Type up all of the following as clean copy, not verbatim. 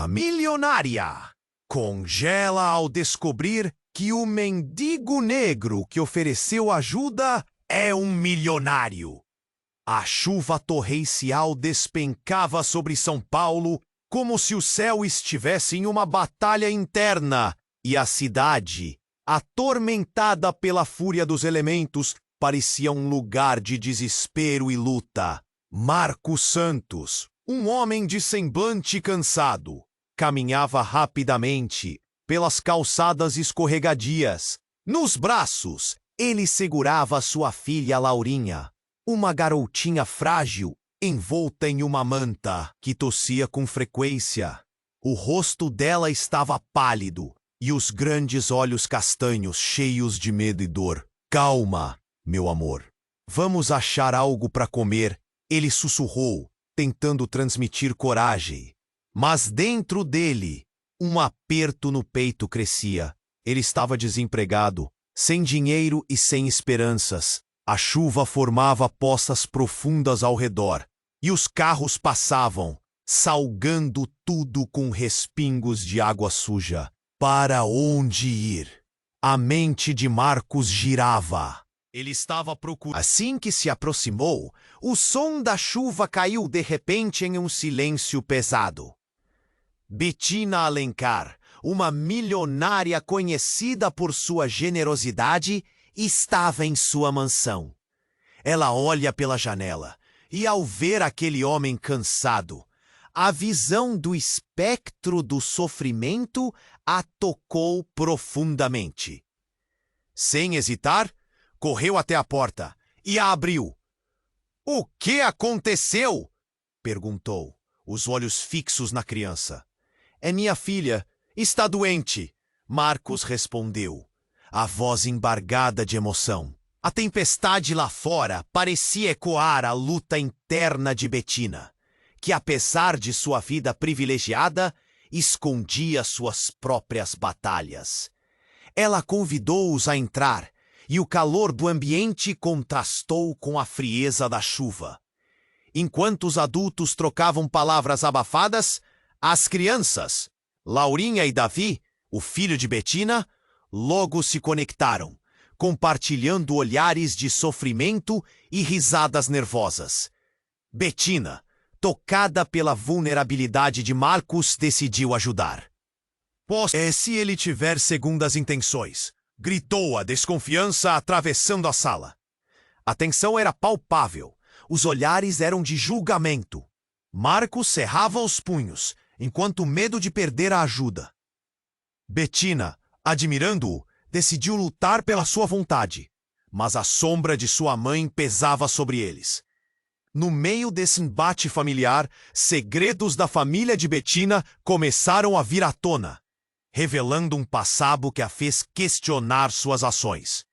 A milionária congela ao descobrir que o mendigo negro que ofereceu ajuda é um milionário. A chuva torrencial despencava sobre São Paulo como se o céu estivesse em uma batalha interna e a cidade, atormentada pela fúria dos elementos, parecia um lugar de desespero e luta. Marcos Santos, um homem de semblante cansado, caminhava rapidamente pelas calçadas escorregadias. Nos braços, ele segurava sua filha Laurinha, uma garotinha frágil, envolta em uma manta, que tossia com frequência. O rosto dela estava pálido e os grandes olhos castanhos cheios de medo e dor. Calma, meu amor. Vamos achar algo para comer, ele sussurrou, tentando transmitir coragem. Mas dentro dele, um aperto no peito crescia. Ele estava desempregado, sem dinheiro e sem esperanças. A chuva formava poças profundas ao redor, e os carros passavam, salgando tudo com respingos de água suja. Para onde ir? A mente de Marcos girava. Ele estava procurando. Assim que se aproximou, o som da chuva caiu de repente em um silêncio pesado. Betina Alencar, uma milionária conhecida por sua generosidade, estava em sua mansão. Ela olha pela janela e, ao ver aquele homem cansado, a visão do espectro do sofrimento a tocou profundamente. Sem hesitar, correu até a porta e a abriu. "O que aconteceu?" perguntou, os olhos fixos na criança. "É minha filha. Está doente", Marcos respondeu, a voz embargada de emoção. A tempestade lá fora parecia ecoar a luta interna de Betina, que, apesar de sua vida privilegiada, escondia suas próprias batalhas. Ela convidou-os a entrar, e o calor do ambiente contrastou com a frieza da chuva. Enquanto os adultos trocavam palavras abafadas, as crianças, Laurinha e Davi, o filho de Betina, logo se conectaram, compartilhando olhares de sofrimento e risadas nervosas. Betina, tocada pela vulnerabilidade de Marcos, decidiu ajudar. Se ele tiver segundas intenções", gritou a desconfiança atravessando a sala. A tensão era palpável, os olhares eram de julgamento. Marcos cerrava os punhos, enquanto o medo de perder a ajuda. Betina, admirando-o, decidiu lutar pela sua vontade, mas a sombra de sua mãe pesava sobre eles. No meio desse embate familiar, segredos da família de Betina começaram a vir à tona, revelando um passado que a fez questionar suas ações.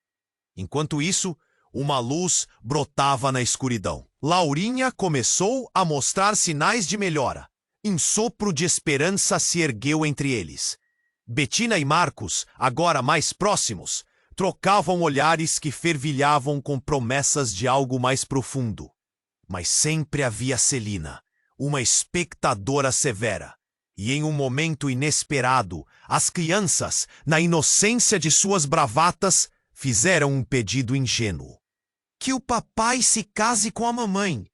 Enquanto isso, uma luz brotava na escuridão. Laurinha começou a mostrar sinais de melhora. Um sopro de esperança se ergueu entre eles. Betina e Marcos, agora mais próximos, trocavam olhares que fervilhavam com promessas de algo mais profundo. Mas sempre havia Celina, uma espectadora severa. E em um momento inesperado, as crianças, na inocência de suas bravatas, fizeram um pedido ingênuo: "Que o papai se case com a mamãe."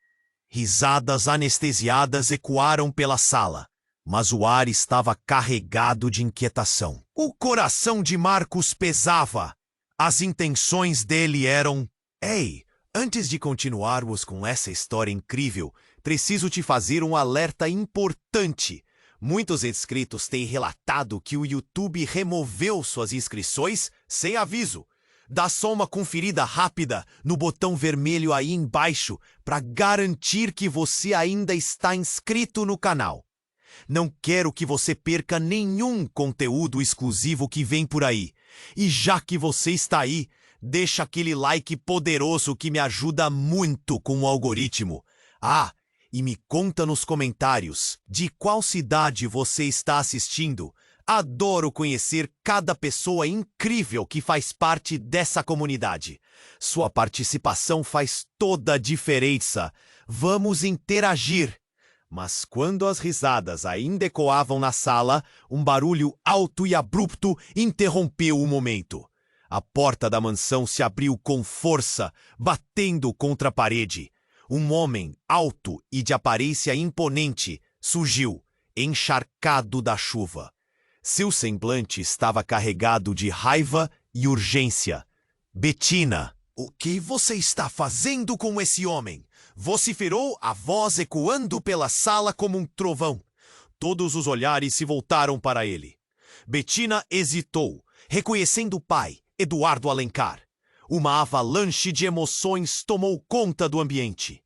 Risadas anestesiadas ecoaram pela sala, mas o ar estava carregado de inquietação. O coração de Marcos pesava. As intenções dele eram: "Ei, antes de continuarmos com essa história incrível, preciso te fazer um alerta importante. Muitos inscritos têm relatado que o YouTube removeu suas inscrições sem aviso. Dá só uma conferida rápida no botão vermelho aí embaixo para garantir que você ainda está inscrito no canal. Não quero que você perca nenhum conteúdo exclusivo que vem por aí. E já que você está aí, deixa aquele like poderoso que me ajuda muito com o algoritmo. E me conta nos comentários de qual cidade você está assistindo. Adoro conhecer cada pessoa incrível que faz parte dessa comunidade. Sua participação faz toda a diferença. Vamos interagir. Mas quando as risadas ainda ecoavam na sala, um barulho alto e abrupto interrompeu o momento. A porta da mansão se abriu com força, batendo contra a parede. Um homem, alto e de aparência imponente, surgiu, encharcado da chuva. Seu semblante estava carregado de raiva e urgência. Bettina, o que você está fazendo com esse homem? Vociferou a voz ecoando pela sala como um trovão. Todos os olhares se voltaram para ele. Bettina hesitou, reconhecendo o pai, Eduardo Alencar. Uma avalanche de emoções tomou conta do ambiente.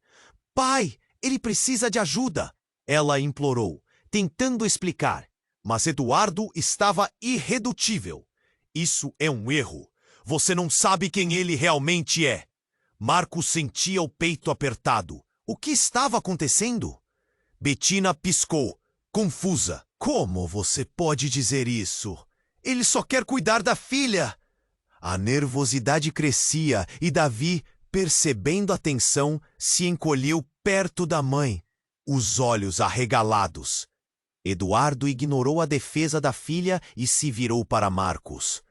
Pai, ele precisa de ajuda, ela implorou, tentando explicar. Mas Eduardo estava irredutível. Isso é um erro. Você não sabe quem ele realmente é. Marcos sentia o peito apertado. O que estava acontecendo? Bettina piscou, confusa. Como você pode dizer isso? Ele só quer cuidar da filha. A nervosidade crescia e Davi, percebendo a tensão, se encolheu perto da mãe, os olhos arregalados. Eduardo ignorou a defesa da filha e se virou para Marcos.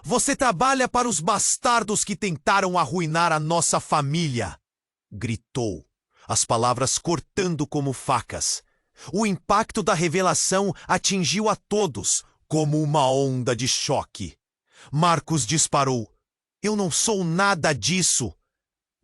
Você trabalha para os bastardos que tentaram arruinar a nossa família! Gritou, as palavras cortando como facas. O impacto da revelação atingiu a todos, como uma onda de choque. Marcos disparou. Eu não sou nada disso.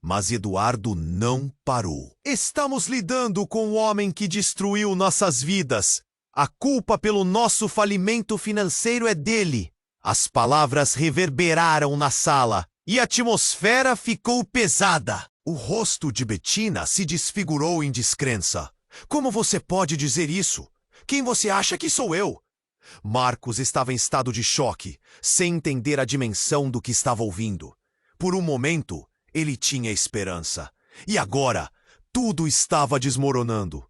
Mas Eduardo não parou. Estamos lidando com o homem que destruiu nossas vidas. A culpa pelo nosso falimento financeiro é dele. As palavras reverberaram na sala e a atmosfera ficou pesada. O rosto de Bettina se desfigurou em descrença. Como você pode dizer isso? Quem você acha que sou eu? Marcos estava em estado de choque, sem entender a dimensão do que estava ouvindo. Por um momento, ele tinha esperança. E agora, tudo estava desmoronando.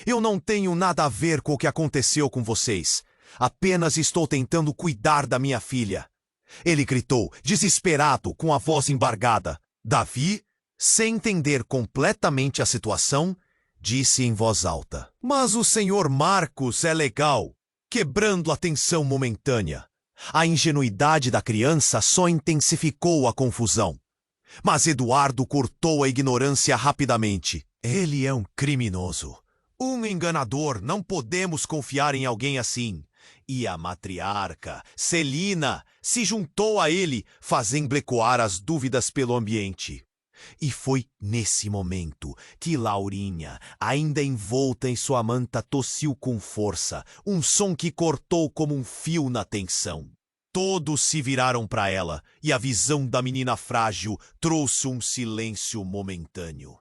Eu não tenho nada a ver com o que aconteceu com vocês. Apenas estou tentando cuidar da minha filha. Ele gritou, desesperado, com a voz embargada. Davi, sem entender completamente a situação, disse em voz alta. Mas o senhor Marcos é legal, quebrando a tensão momentânea. A ingenuidade da criança só intensificou a confusão. Mas Eduardo cortou a ignorância rapidamente. Ele é um criminoso. Um enganador, não podemos confiar em alguém assim. E a matriarca, Celina, se juntou a ele, fazendo ecoar as dúvidas pelo ambiente. E foi nesse momento que Laurinha, ainda envolta em sua manta, tossiu com força, um som que cortou como um fio na tensão. Todos se viraram para ela, e a visão da menina frágil trouxe um silêncio momentâneo.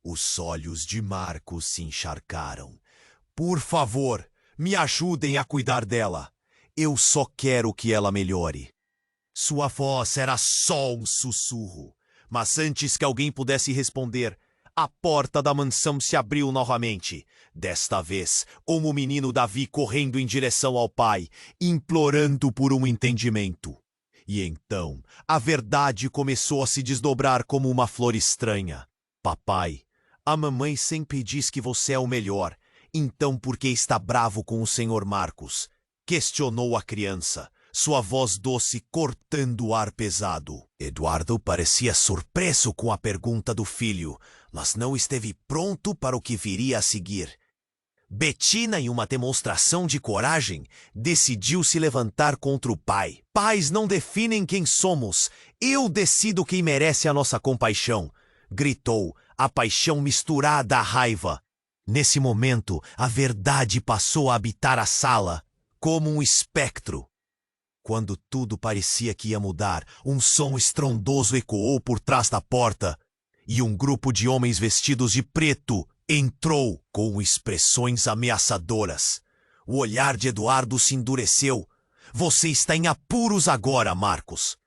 Os olhos de Marcos se encharcaram. Por favor, me ajudem a cuidar dela. Eu só quero que ela melhore. Sua voz era só um sussurro. Mas antes que alguém pudesse responder, a porta da mansão se abriu novamente. Desta vez, como o menino Davi correndo em direção ao pai, implorando por um entendimento. E então, a verdade começou a se desdobrar como uma flor estranha. Papai, a mamãe sempre diz que você é o melhor. Então por que está bravo com o senhor Marcos? Questionou a criança, sua voz doce cortando o ar pesado. Eduardo parecia surpreso com a pergunta do filho, mas não esteve pronto para o que viria a seguir. Bettina, em uma demonstração de coragem, decidiu se levantar contra o pai. Pais não definem quem somos. Eu decido quem merece a nossa compaixão, gritou, a paixão misturada à raiva. Nesse momento, a verdade passou a habitar a sala, como um espectro. Quando tudo parecia que ia mudar, um som estrondoso ecoou por trás da porta, e um grupo de homens vestidos de preto entrou com expressões ameaçadoras. O olhar de Eduardo se endureceu. Você está em apuros agora, Marcos,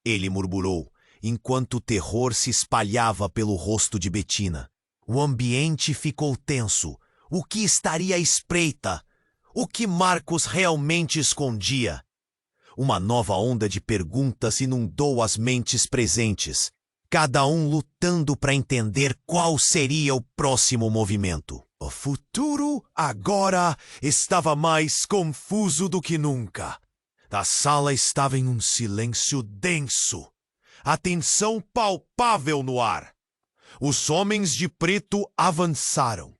ele murmurou, enquanto o terror se espalhava pelo rosto de Bettina. O ambiente ficou tenso. O que estaria à espreita? O que Marcos realmente escondia? Uma nova onda de perguntas inundou as mentes presentes, cada um lutando para entender qual seria o próximo movimento. O futuro agora estava mais confuso do que nunca. A sala estava em um silêncio denso. A tensão palpável no ar. Os homens de preto avançaram.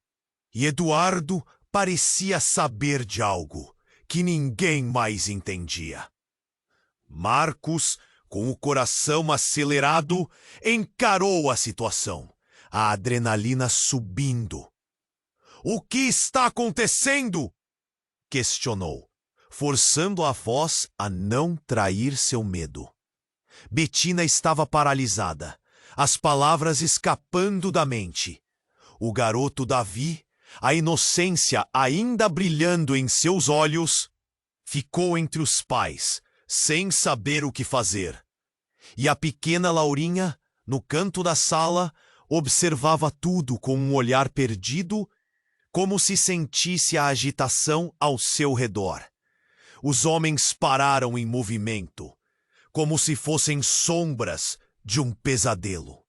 E Eduardo parecia saber de algo que ninguém mais entendia. Marcos, com o coração acelerado, encarou a situação, a adrenalina subindo. "O que está acontecendo?" questionou, forçando a voz a não trair seu medo. Betina estava paralisada, as palavras escapando da mente. O garoto Davi, a inocência ainda brilhando em seus olhos, ficou entre os pais, sem saber o que fazer. E a pequena Laurinha, no canto da sala, observava tudo com um olhar perdido, como se sentisse a agitação ao seu redor. Os homens pararam em movimento, como se fossem sombras de um pesadelo.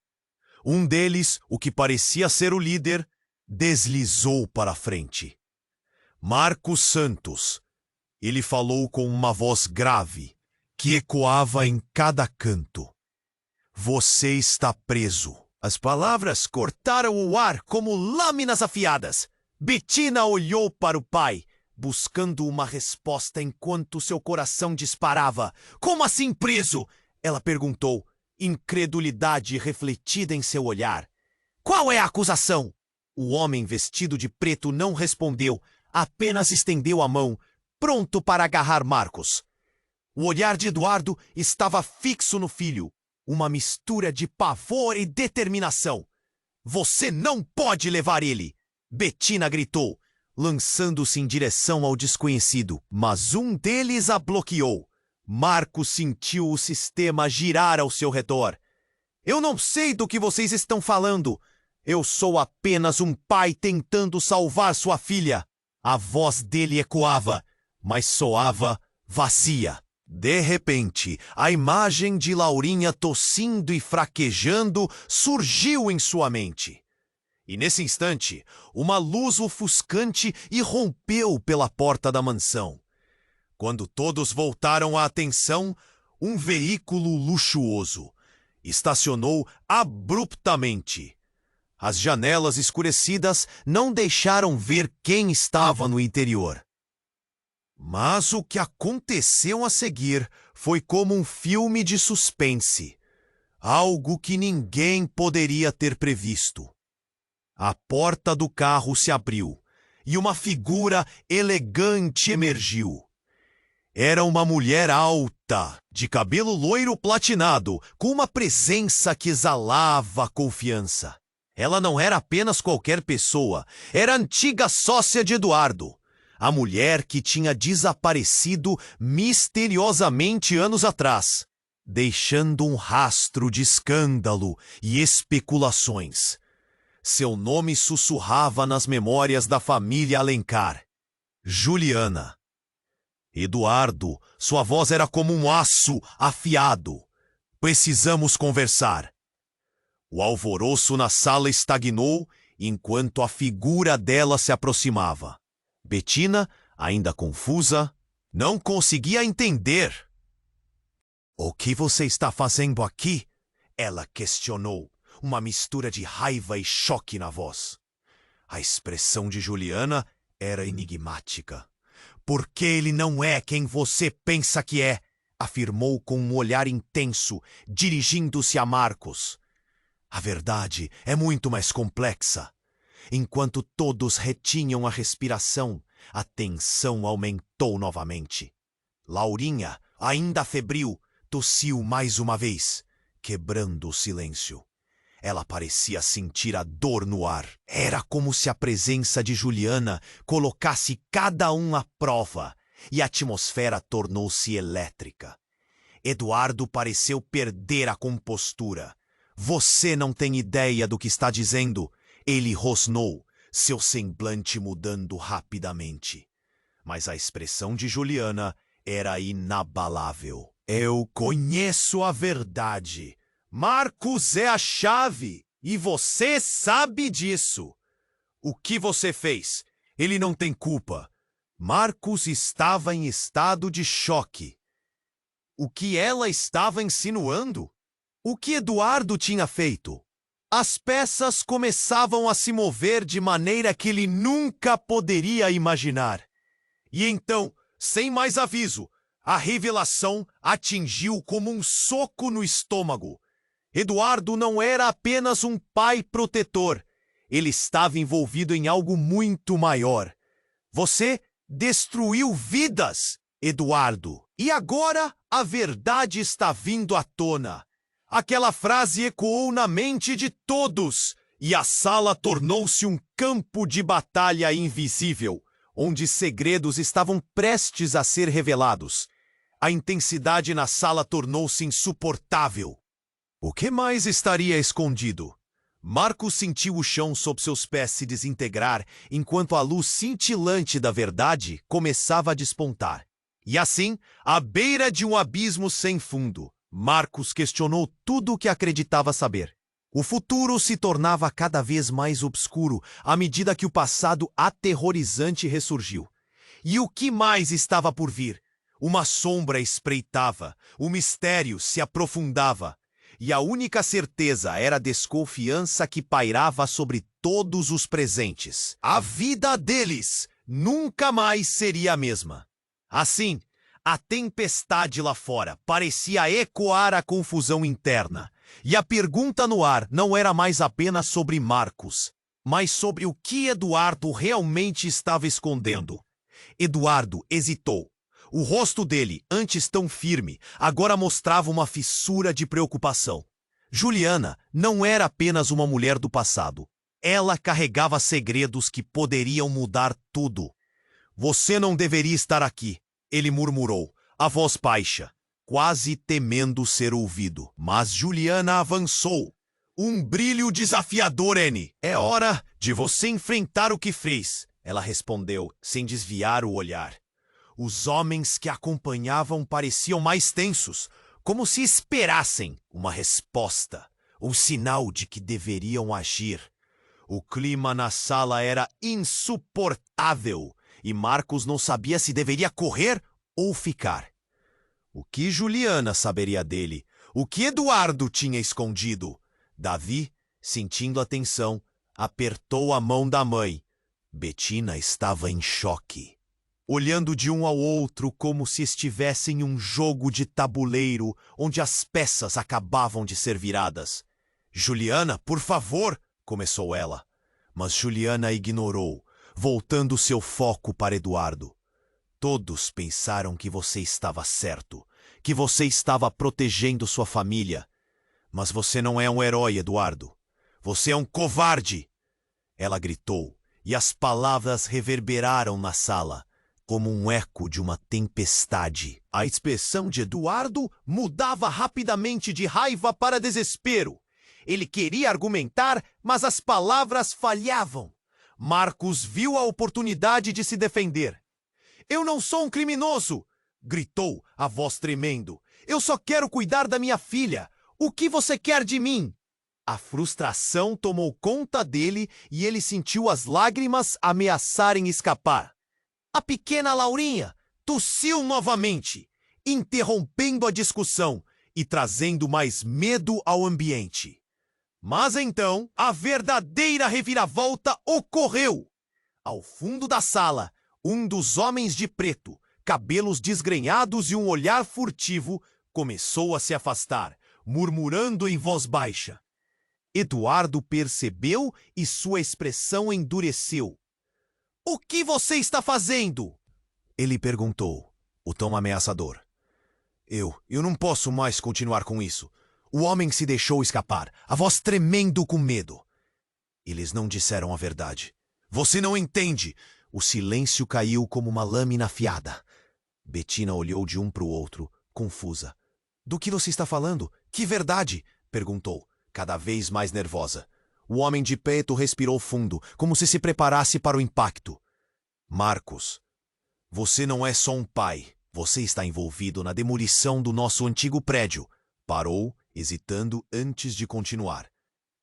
Um deles, o que parecia ser o líder, deslizou para a frente. Marcos Santos. Ele falou com uma voz grave, que ecoava em cada canto. "Você está preso." As palavras cortaram o ar como lâminas afiadas. Betina olhou para o pai, buscando uma resposta enquanto seu coração disparava. "Como assim preso?" ela perguntou, incredulidade refletida em seu olhar. "Qual é a acusação?" O homem vestido de preto não respondeu, apenas estendeu a mão, pronto para agarrar Marcos. O olhar de Eduardo estava fixo no filho, uma mistura de pavor e determinação. "Você não pode levar ele!" Betina gritou, lançando-se em direção ao desconhecido, mas um deles a bloqueou. Marcos sentiu o sistema girar ao seu redor. "Eu não sei do que vocês estão falando. Eu sou apenas um pai tentando salvar sua filha." A voz dele ecoava, mas soava vazia. De repente, a imagem de Laurinha tossindo e fraquejando surgiu em sua mente. E nesse instante, uma luz ofuscante irrompeu pela porta da mansão. Quando todos voltaram a atenção, um veículo luxuoso estacionou abruptamente. As janelas escurecidas não deixaram ver quem estava no interior. Mas o que aconteceu a seguir foi como um filme de suspense, algo que ninguém poderia ter previsto. A porta do carro se abriu e uma figura elegante emergiu. Era uma mulher alta, de cabelo loiro platinado, com uma presença que exalava confiança. Ela não era apenas qualquer pessoa, era a antiga sócia de Eduardo. A mulher que tinha desaparecido misteriosamente anos atrás, deixando um rastro de escândalo e especulações. Seu nome sussurrava nas memórias da família Alencar. Juliana. Eduardo, sua voz era como um aço afiado. "Precisamos conversar." O alvoroço na sala estagnou enquanto a figura dela se aproximava. Betina, ainda confusa, não conseguia entender. "O que você está fazendo aqui?" ela questionou, uma mistura de raiva e choque na voz. A expressão de Juliana era enigmática. "Porque ele não é quem você pensa que é", afirmou com um olhar intenso, dirigindo-se a Marcos. "A verdade é muito mais complexa." Enquanto todos retinham a respiração, a tensão aumentou novamente. Laurinha, ainda febril, tossiu mais uma vez, quebrando o silêncio. Ela parecia sentir a dor no ar. Era como se a presença de Juliana colocasse cada um à prova, e a atmosfera tornou-se elétrica. Eduardo pareceu perder a compostura. "Você não tem ideia do que está dizendo", ele rosnou, seu semblante mudando rapidamente. Mas a expressão de Juliana era inabalável. "Eu conheço a verdade. Marcos é a chave, e você sabe disso." O que você fez? Ele não tem culpa. Marcos estava em estado de choque. O que ela estava insinuando? O que Eduardo tinha feito? As peças começavam a se mover de maneira que ele nunca poderia imaginar. E então, sem mais aviso, a revelação atingiu como um soco no estômago. Eduardo não era apenas um pai protetor. Ele estava envolvido em algo muito maior. Você destruiu vidas, Eduardo. E agora a verdade está vindo à tona. Aquela frase ecoou na mente de todos, e a sala tornou-se um campo de batalha invisível, onde segredos estavam prestes a ser revelados. A intensidade na sala tornou-se insuportável. O que mais estaria escondido? Marcos sentiu o chão sob seus pés se desintegrar, enquanto a luz cintilante da verdade começava a despontar. E assim, à beira de um abismo sem fundo, Marcos questionou tudo o que acreditava saber. O futuro se tornava cada vez mais obscuro à medida que o passado aterrorizante ressurgiu. E o que mais estava por vir? Uma sombra espreitava, o mistério se aprofundava. E a única certeza era a desconfiança que pairava sobre todos os presentes. A vida deles nunca mais seria a mesma. Assim, a tempestade lá fora parecia ecoar a confusão interna. E a pergunta no ar não era mais apenas sobre Marcos, mas sobre o que Eduardo realmente estava escondendo. Eduardo hesitou. O rosto dele, antes tão firme, agora mostrava uma fissura de preocupação. Juliana não era apenas uma mulher do passado. Ela carregava segredos que poderiam mudar tudo. Você não deveria estar aqui, ele murmurou, a voz baixa, quase temendo ser ouvido. Mas Juliana avançou. Um brilho desafiador, Anne. É hora de você enfrentar o que fez, ela respondeu, sem desviar o olhar. Os homens que a acompanhavam pareciam mais tensos, como se esperassem uma resposta, um sinal de que deveriam agir. O clima na sala era insuportável e Marcos não sabia se deveria correr ou ficar. O que Juliana saberia dele? O que Eduardo tinha escondido? Davi, sentindo a tensão, apertou a mão da mãe. Bettina estava em choque. Olhando de um ao outro como se estivessem em um jogo de tabuleiro onde as peças acabavam de ser viradas. Juliana, por favor, começou ela. Mas Juliana ignorou, voltando seu foco para Eduardo. Todos pensaram que você estava certo, que você estava protegendo sua família. Mas você não é um herói, Eduardo. Você é um covarde! Ela gritou, e as palavras reverberaram na sala, como um eco de uma tempestade. A expressão de Eduardo mudava rapidamente de raiva para desespero. Ele queria argumentar, mas as palavras falhavam. Marcos viu a oportunidade de se defender. Eu não sou um criminoso! Gritou, a voz tremendo. Eu só quero cuidar da minha filha. O que você quer de mim? A frustração tomou conta dele e ele sentiu as lágrimas ameaçarem escapar. A pequena Laurinha tossiu novamente, interrompendo a discussão e trazendo mais medo ao ambiente. Mas então, a verdadeira reviravolta ocorreu. Ao fundo da sala, um dos homens de preto, cabelos desgrenhados e um olhar furtivo, começou a se afastar, murmurando em voz baixa. Eduardo percebeu e sua expressão endureceu. — O que você está fazendo? Ele perguntou, o tom ameaçador. Eu não posso mais continuar com isso. O homem se deixou escapar, a voz tremendo com medo. Eles não disseram a verdade. Você não entende! O silêncio caiu como uma lâmina afiada. Bettina olhou de um para o outro, confusa. Do que você está falando? Que verdade? Perguntou, cada vez mais nervosa. O homem de preto respirou fundo, como se preparasse para o impacto. Marcos, você não é só um pai. Você está envolvido na demolição do nosso antigo prédio. Parou, hesitando antes de continuar.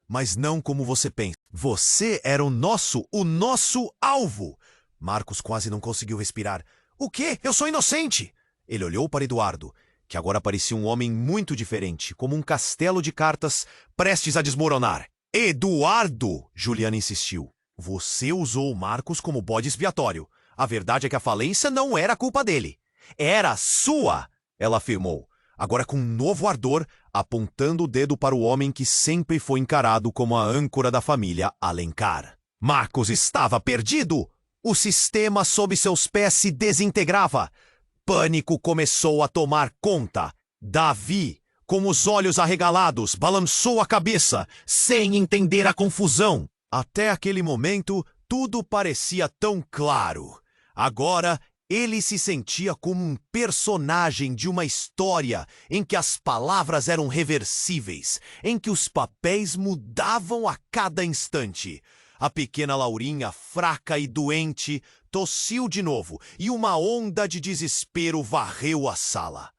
Mas não como você pensa. Você era o nosso alvo. Marcos quase não conseguiu respirar. O quê? Eu sou inocente! Ele olhou para Eduardo, que agora parecia um homem muito diferente, como um castelo de cartas prestes a desmoronar. Eduardo! Juliana insistiu. Você usou o Marcos como bode expiatório. A verdade é que a falência não era culpa dele. Era sua, ela afirmou, agora com um novo ardor, apontando o dedo para o homem que sempre foi encarado como a âncora da família Alencar. Marcos estava perdido! O sistema sob seus pés se desintegrava. Pânico começou a tomar conta. Davi, com os olhos arregalados, balançou a cabeça, sem entender a confusão. Até aquele momento, tudo parecia tão claro. Agora, ele se sentia como um personagem de uma história em que as palavras eram reversíveis, em que os papéis mudavam a cada instante. A pequena Laurinha, fraca e doente, tossiu de novo e uma onda de desespero varreu a sala.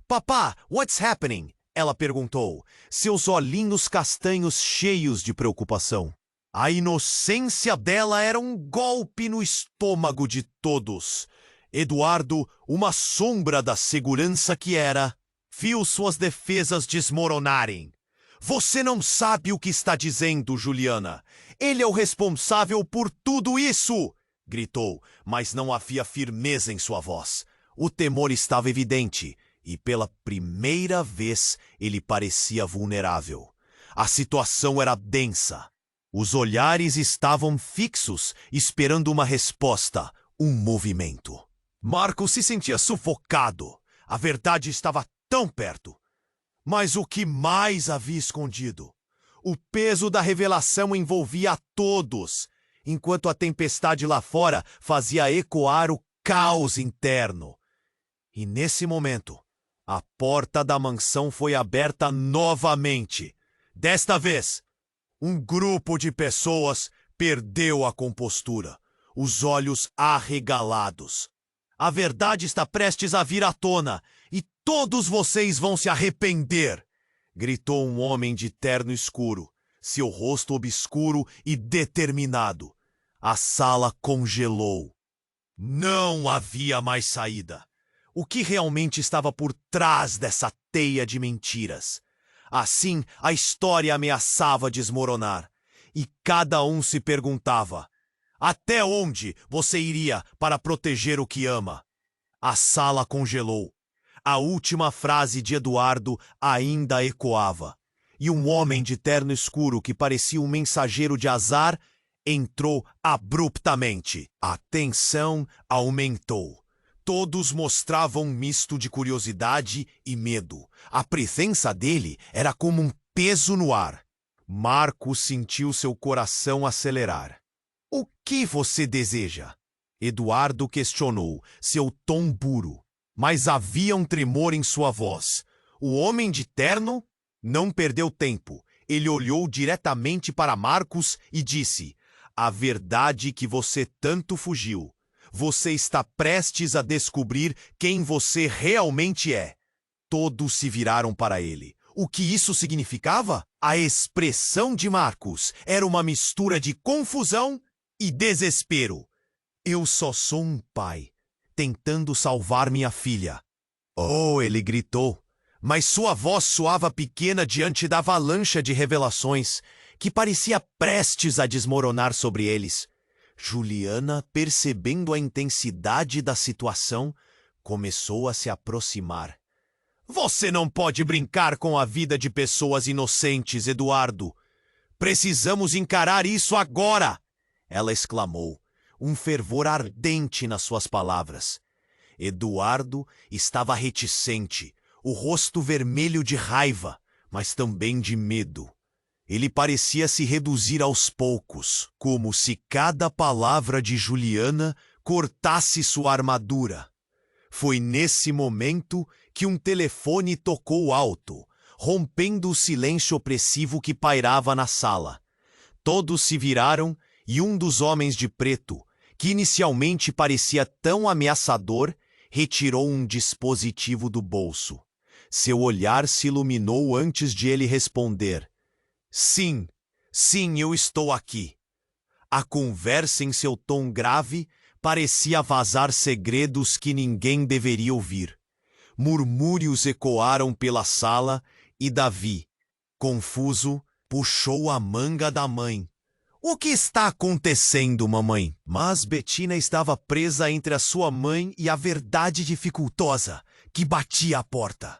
Papá, what's happening? Ela perguntou, seus olhinhos castanhos cheios de preocupação. A inocência dela era um golpe no estômago de todos. Eduardo, uma sombra da segurança que era, viu suas defesas desmoronarem. Você não sabe o que está dizendo, Juliana. Ele é o responsável por tudo isso! Gritou, mas não havia firmeza em sua voz. O temor estava evidente, e pela primeira vez ele parecia vulnerável. A situação era densa. Os olhares estavam fixos, esperando uma resposta, um movimento. Marcos se sentia sufocado. A verdade estava tão perto. Mas o que mais havia escondido? O peso da revelação envolvia a todos, enquanto a tempestade lá fora fazia ecoar o caos interno. E nesse momento, a porta da mansão foi aberta novamente. Desta vez, um grupo de pessoas perdeu a compostura, os olhos arregalados. A verdade está prestes a vir à tona, e todos vocês vão se arrepender! Gritou um homem de terno escuro, seu rosto obscuro e determinado. A sala congelou. Não havia mais saída. O que realmente estava por trás dessa teia de mentiras? Assim, a história ameaçava desmoronar. E cada um se perguntava: até onde você iria para proteger o que ama? A sala congelou. A última frase de Eduardo ainda ecoava. E um homem de terno escuro que parecia um mensageiro de azar entrou abruptamente. A tensão aumentou. Todos mostravam um misto de curiosidade e medo. A presença dele era como um peso no ar. Marcos sentiu seu coração acelerar. O que você deseja? Eduardo questionou, seu tom duro. Mas havia um tremor em sua voz. O homem de terno não perdeu tempo. Ele olhou diretamente para Marcos e disse: a verdade que você tanto fugiu. Você está prestes a descobrir quem você realmente é. Todos se viraram para ele. O que isso significava? A expressão de Marcos era uma mistura de confusão e desespero. Eu só sou um pai, tentando salvar minha filha. Oh, ele gritou, mas sua voz soava pequena diante da avalanche de revelações que parecia prestes a desmoronar sobre eles. Juliana, percebendo a intensidade da situação, começou a se aproximar. Você não pode brincar com a vida de pessoas inocentes, Eduardo. Precisamos encarar isso agora! Ela exclamou, um fervor ardente nas suas palavras. Eduardo estava reticente, o rosto vermelho de raiva, mas também de medo. Ele parecia se reduzir aos poucos, como se cada palavra de Juliana cortasse sua armadura. Foi nesse momento que um telefone tocou alto, rompendo o silêncio opressivo que pairava na sala. Todos se viraram e um dos homens de preto, que inicialmente parecia tão ameaçador, retirou um dispositivo do bolso. Seu olhar se iluminou antes de ele responder. Sim, Sim, eu estou aqui. A conversa em seu tom grave parecia vazar segredos que ninguém deveria ouvir. Murmúrios ecoaram pela sala e Davi, confuso, puxou a manga da mãe. O que está acontecendo, mamãe? Mas Betina estava presa entre a sua mãe e a verdade dificultosa que batia à porta.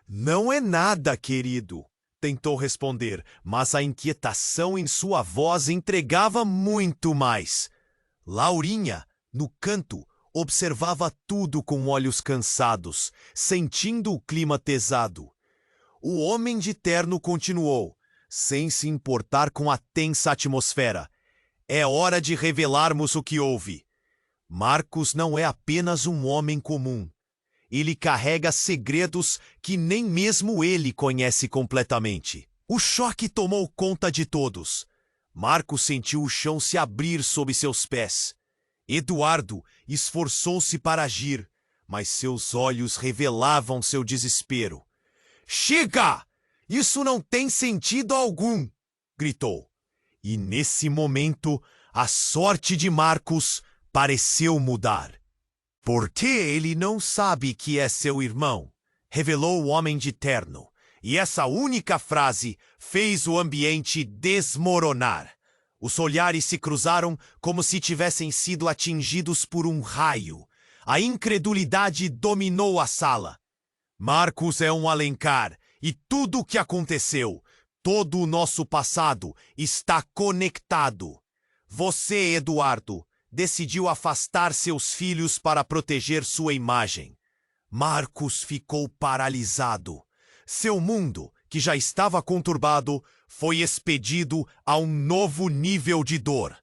Não é nada, querido, tentou responder, mas a inquietação em sua voz entregava muito mais. Laurinha, no canto, observava tudo com olhos cansados, sentindo o clima pesado. O homem de terno continuou, sem se importar com a tensa atmosfera. É hora de revelarmos o que houve. Marcos não é apenas um homem comum. Ele carrega segredos que nem mesmo ele conhece completamente. O choque tomou conta de todos. Marcos sentiu o chão se abrir sob seus pés. Eduardo esforçou-se para agir, mas seus olhos revelavam seu desespero. Chega! Isso não tem sentido algum! Gritou. E nesse momento, a sorte de Marcos pareceu mudar. Porque ele não sabe que é seu irmão, revelou o homem de terno, e essa única frase fez o ambiente desmoronar. Os olhares se cruzaram como se tivessem sido atingidos por um raio. A incredulidade dominou a sala. Marcos é um Alencar, e tudo o que aconteceu, todo o nosso passado, está conectado. Você, Eduardo, decidiu afastar seus filhos para proteger sua imagem. Marcos ficou paralisado. Seu mundo, que já estava conturbado, foi expedido a um novo nível de dor.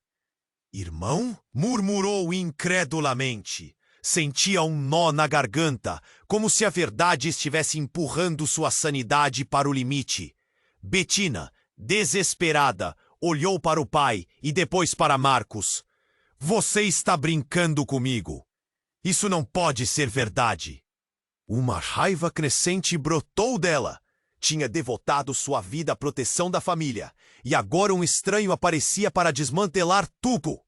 Irmão? Murmurou incredulamente. Sentia um nó na garganta, como se a verdade estivesse empurrando sua sanidade para o limite. Betina, desesperada, olhou para o pai e depois para Marcos. Você está brincando comigo. Isso não pode ser verdade. Uma raiva crescente brotou dela. Tinha devotado sua vida à proteção da família, e agora um estranho aparecia para desmantelar tudo.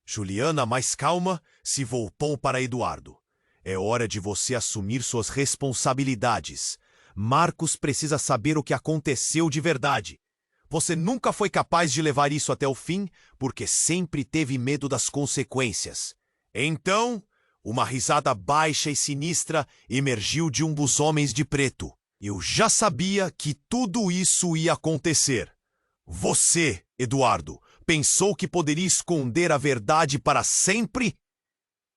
Juliana, mais calma, se voltou para Eduardo. É hora de você assumir suas responsabilidades. Marcos precisa saber o que aconteceu de verdade. Você nunca foi capaz de levar isso até o fim, porque sempre teve medo das consequências. Então, uma risada baixa e sinistra emergiu de um dos homens de preto. Eu já sabia que tudo isso ia acontecer. Você, Eduardo, pensou que poderia esconder a verdade para sempre?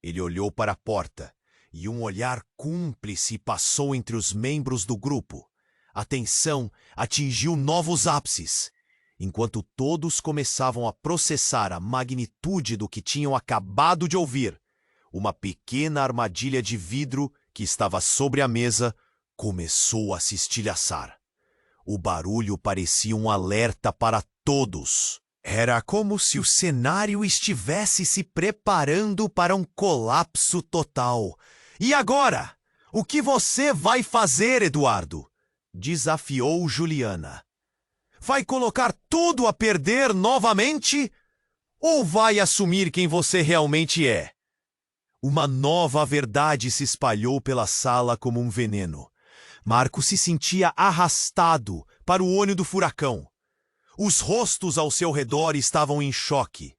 Ele olhou para a porta, e um olhar cúmplice passou entre os membros do grupo. A tensão atingiu novos ápices. Enquanto todos começavam a processar a magnitude do que tinham acabado de ouvir, uma pequena armadilha de vidro que estava sobre a mesa começou a se estilhaçar. O barulho parecia um alerta para todos. Era como se o cenário estivesse se preparando para um colapso total. E agora? O que você vai fazer, Eduardo? Desafiou Juliana. Vai colocar tudo a perder novamente? Ou vai assumir quem você realmente é? Uma nova verdade se espalhou pela sala como um veneno. Marcos se sentia arrastado para o olho do furacão. Os rostos ao seu redor estavam em choque.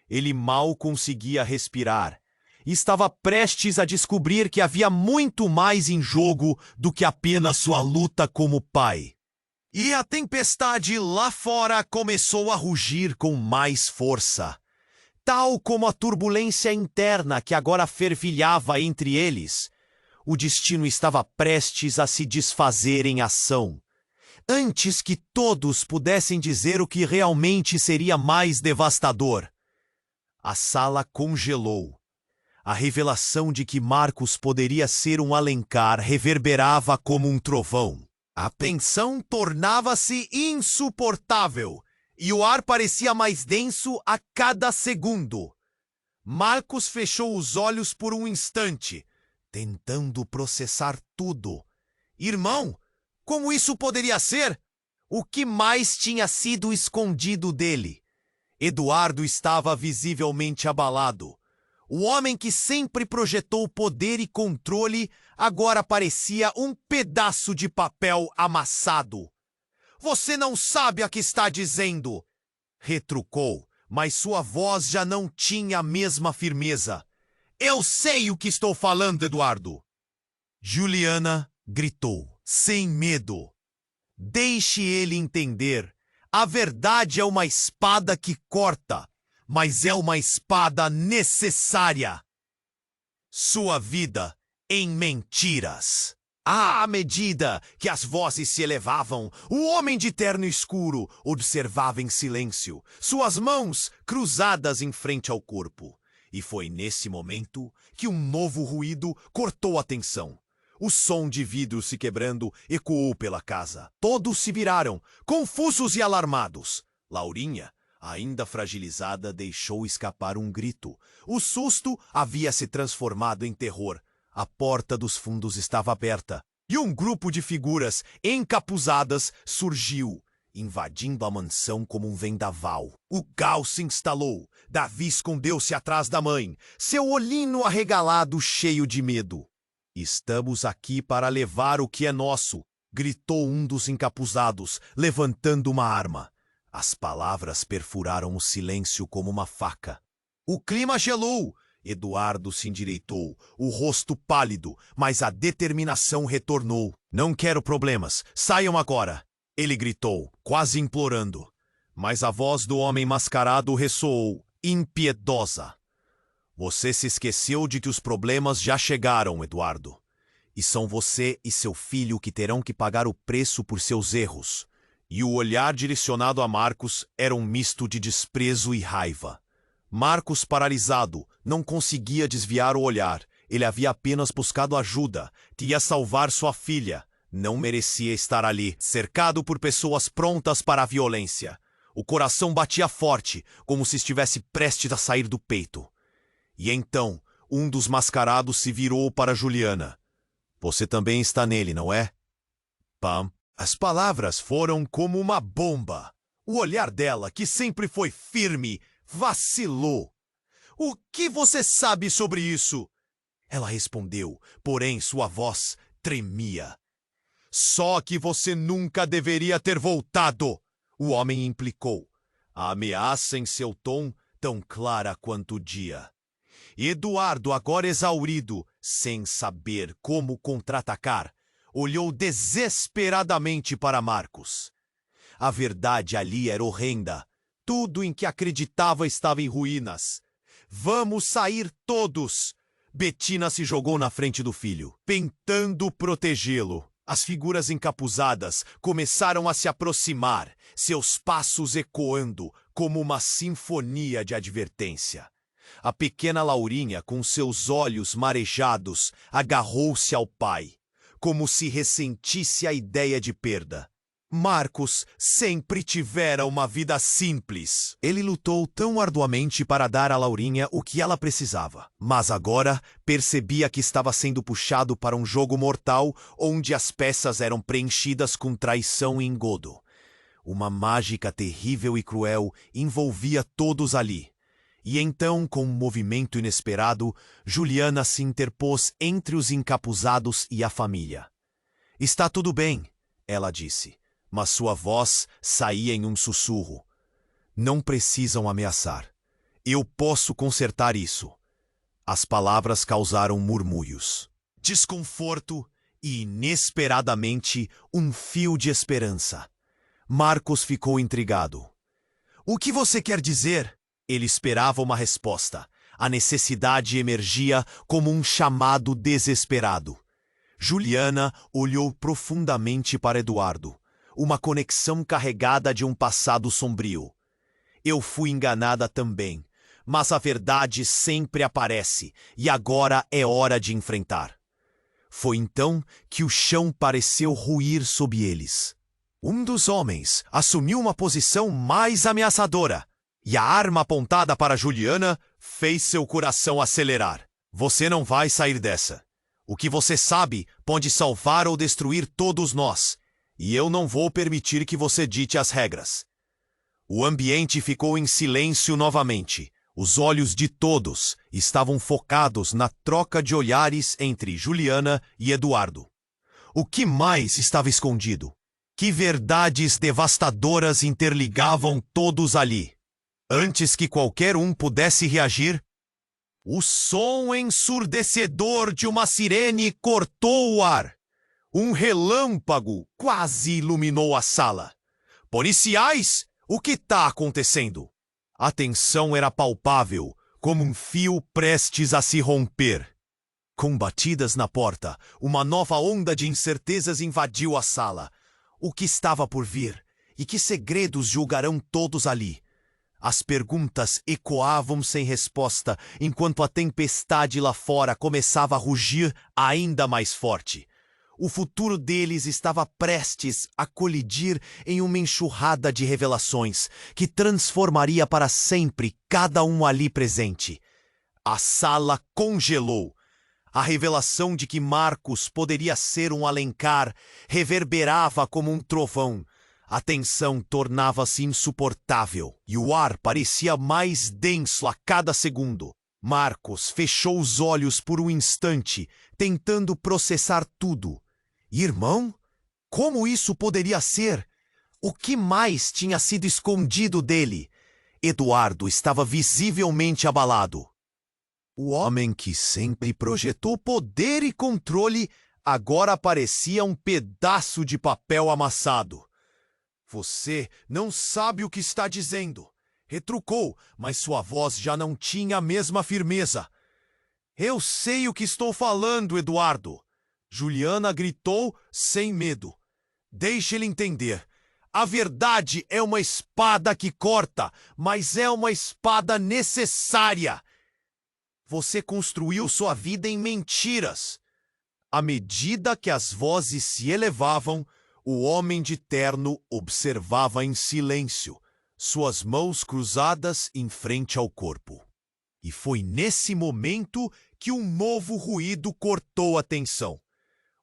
Ele mal conseguia respirar e estava prestes a descobrir que havia muito mais em jogo do que apenas sua luta como pai. E a tempestade lá fora começou a rugir com mais força. Tal como a turbulência interna que agora fervilhava entre eles, o destino estava prestes a se desfazer em ação. Antes que todos pudessem dizer o que realmente seria mais devastador. A sala congelou. A revelação de que Marcos poderia ser um Alencar reverberava como um trovão. A tensão tornava-se insuportável e o ar parecia mais denso a cada segundo. Marcos fechou os olhos por um instante, tentando processar tudo. Irmão, como isso poderia ser? O que mais tinha sido escondido dele? Eduardo estava visivelmente abalado. O homem que sempre projetou poder e controle agora parecia um pedaço de papel amassado. Você não sabe o que está dizendo, retrucou, mas sua voz já não tinha a mesma firmeza. Eu sei o que estou falando, Eduardo. Juliana gritou, sem medo. Deixe ele entender. A verdade é uma espada que corta, mas é uma espada necessária. Sua vida em mentiras. À medida que as vozes se elevavam, o homem de terno escuro observava em silêncio, suas mãos cruzadas em frente ao corpo. E foi nesse momento que um novo ruído cortou a tensão. O som de vidro se quebrando ecoou pela casa. Todos se viraram, confusos e alarmados. Laurinha, ainda fragilizada, deixou escapar um grito. O susto havia se transformado em terror. A porta dos fundos estava aberta e um grupo de figuras encapuzadas surgiu, invadindo a mansão como um vendaval. O caos se instalou. Davi escondeu-se atrás da mãe, seu olhinho arregalado cheio de medo. Estamos aqui para levar o que é nosso, gritou um dos encapuzados, levantando uma arma. As palavras perfuraram o silêncio como uma faca. O clima gelou. Eduardo se endireitou, o rosto pálido, mas a determinação retornou. Não quero problemas, saiam agora, ele gritou, quase implorando. Mas a voz do homem mascarado ressoou, impiedosa. Você se esqueceu de que os problemas já chegaram, Eduardo. E são você e seu filho que terão que pagar o preço por seus erros. E o olhar direcionado a Marcos era um misto de desprezo e raiva. Marcos, paralisado, não conseguia desviar o olhar. Ele havia apenas buscado ajuda. Queria salvar sua filha. Não merecia estar ali, cercado por pessoas prontas para a violência. O coração batia forte, como se estivesse prestes a sair do peito. E então, um dos mascarados se virou para Juliana. Você também está nele, não é? Pam. As palavras foram como uma bomba. O olhar dela, que sempre foi firme, vacilou. O que você sabe sobre isso? Ela respondeu, porém sua voz tremia. Só que você nunca deveria ter voltado, o homem implicou. A ameaça em seu tom, tão clara quanto o dia. Eduardo, agora exaurido, sem saber como contra-atacar, olhou desesperadamente para Marcos. A verdade ali era horrenda. Tudo em que acreditava estava em ruínas. Vamos sair todos! Betina se jogou na frente do filho, tentando protegê-lo. As figuras encapuzadas começaram a se aproximar, seus passos ecoando como uma sinfonia de advertência. A pequena Laurinha, com seus olhos marejados, agarrou-se ao pai, como se ressentisse a ideia de perda. Marcos sempre tivera uma vida simples. Ele lutou tão arduamente para dar a Laurinha o que ela precisava. Mas agora percebia que estava sendo puxado para um jogo mortal onde as peças eram preenchidas com traição e engodo. Uma mágica terrível e cruel envolvia todos ali. E então, com um movimento inesperado, Juliana se interpôs entre os encapuzados e a família. Está tudo bem, ela disse. Mas sua voz saía em um sussurro. Não precisam ameaçar. Eu posso consertar isso. As palavras causaram murmúrios, desconforto e, inesperadamente, um fio de esperança. Marcos ficou intrigado. O que você quer dizer? Ele esperava uma resposta. A necessidade emergia como um chamado desesperado. Juliana olhou profundamente para Eduardo. Uma conexão carregada de um passado sombrio. Eu fui enganada também, mas a verdade sempre aparece, e agora é hora de enfrentar. Foi então que o chão pareceu ruir sob eles. Um dos homens assumiu uma posição mais ameaçadora, e a arma apontada para Juliana fez seu coração acelerar. Você não vai sair dessa. O que você sabe pode salvar ou destruir todos nós. e eu não vou permitir que você dite as regras. O ambiente ficou em silêncio novamente. Os olhos de todos estavam focados na troca de olhares entre Juliana e Eduardo. O que mais estava escondido? Que verdades devastadoras interligavam todos ali? Antes que qualquer um pudesse reagir, o som ensurdecedor de uma sirene cortou o ar. Um relâmpago quase iluminou a sala. Policiais, o que está acontecendo? A tensão era palpável, como um fio prestes a se romper. Com batidas na porta, uma nova onda de incertezas invadiu a sala. O que estava por vir? E que segredos julgarão todos ali? As perguntas ecoavam sem resposta, enquanto a tempestade lá fora começava a rugir ainda mais forte. O futuro deles estava prestes a colidir em uma enxurrada de revelações que transformaria para sempre cada um ali presente. A sala congelou. A revelação de que Marcos poderia ser um Alencar reverberava como um trovão. A tensão tornava-se insuportável e o ar parecia mais denso a cada segundo. Marcos fechou os olhos por um instante, tentando processar tudo. Irmão? Como isso poderia ser? O que mais tinha sido escondido dele? Eduardo estava visivelmente abalado. O homem que sempre projetou poder e controle agora parecia um pedaço de papel amassado. Você não sabe o que está dizendo, retrucou, mas sua voz já não tinha a mesma firmeza. Eu sei o que estou falando, Eduardo. Juliana gritou sem medo. Deixe ele entender. A verdade é uma espada que corta, mas é uma espada necessária. Você construiu sua vida em mentiras. À medida que as vozes se elevavam, o homem de terno observava em silêncio, suas mãos cruzadas em frente ao corpo. E foi nesse momento que um novo ruído cortou a tensão.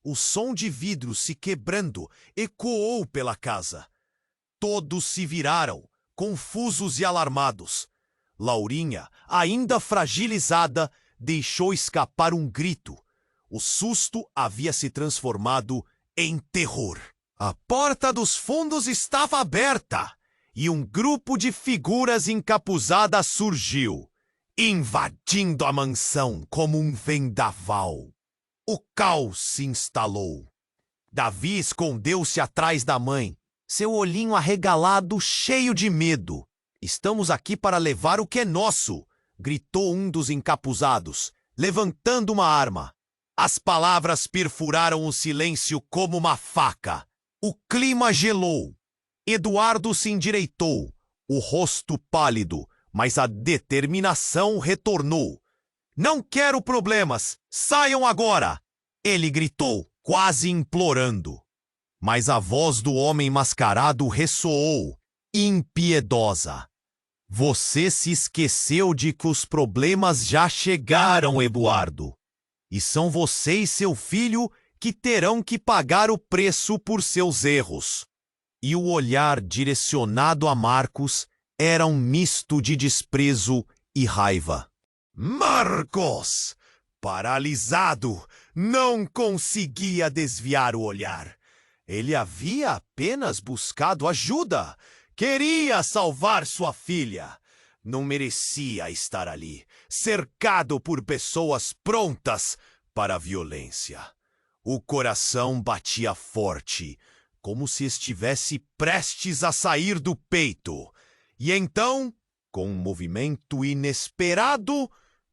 O som de vidro se quebrando ecoou pela casa. Todos se viraram, confusos e alarmados. Laurinha, ainda fragilizada, deixou escapar um grito. O susto havia se transformado em terror. A porta dos fundos estava aberta e um grupo de figuras encapuzadas surgiu, invadindo a mansão como um vendaval. O caos se instalou. Davi escondeu-se atrás da mãe, seu olhinho arregalado cheio de medo. Estamos aqui para levar o que é nosso, gritou um dos encapuzados, levantando uma arma. As palavras perfuraram o silêncio como uma faca. O clima gelou. Eduardo se endireitou, o rosto pálido, mas a determinação retornou. Não quero problemas! Saiam agora! Ele gritou, quase implorando. Mas a voz do homem mascarado ressoou, impiedosa. Você se esqueceu de que os problemas já chegaram, Eduardo. E são você e seu filho que terão que pagar o preço por seus erros. E o olhar direcionado a Marcos era um misto de desprezo e raiva. Marcos! Paralisado, não conseguia desviar o olhar. Ele havia apenas buscado ajuda. Queria salvar sua filha. Não merecia estar ali, cercado por pessoas prontas para a violência. O coração batia forte, como se estivesse prestes a sair do peito. E então, com um movimento inesperado,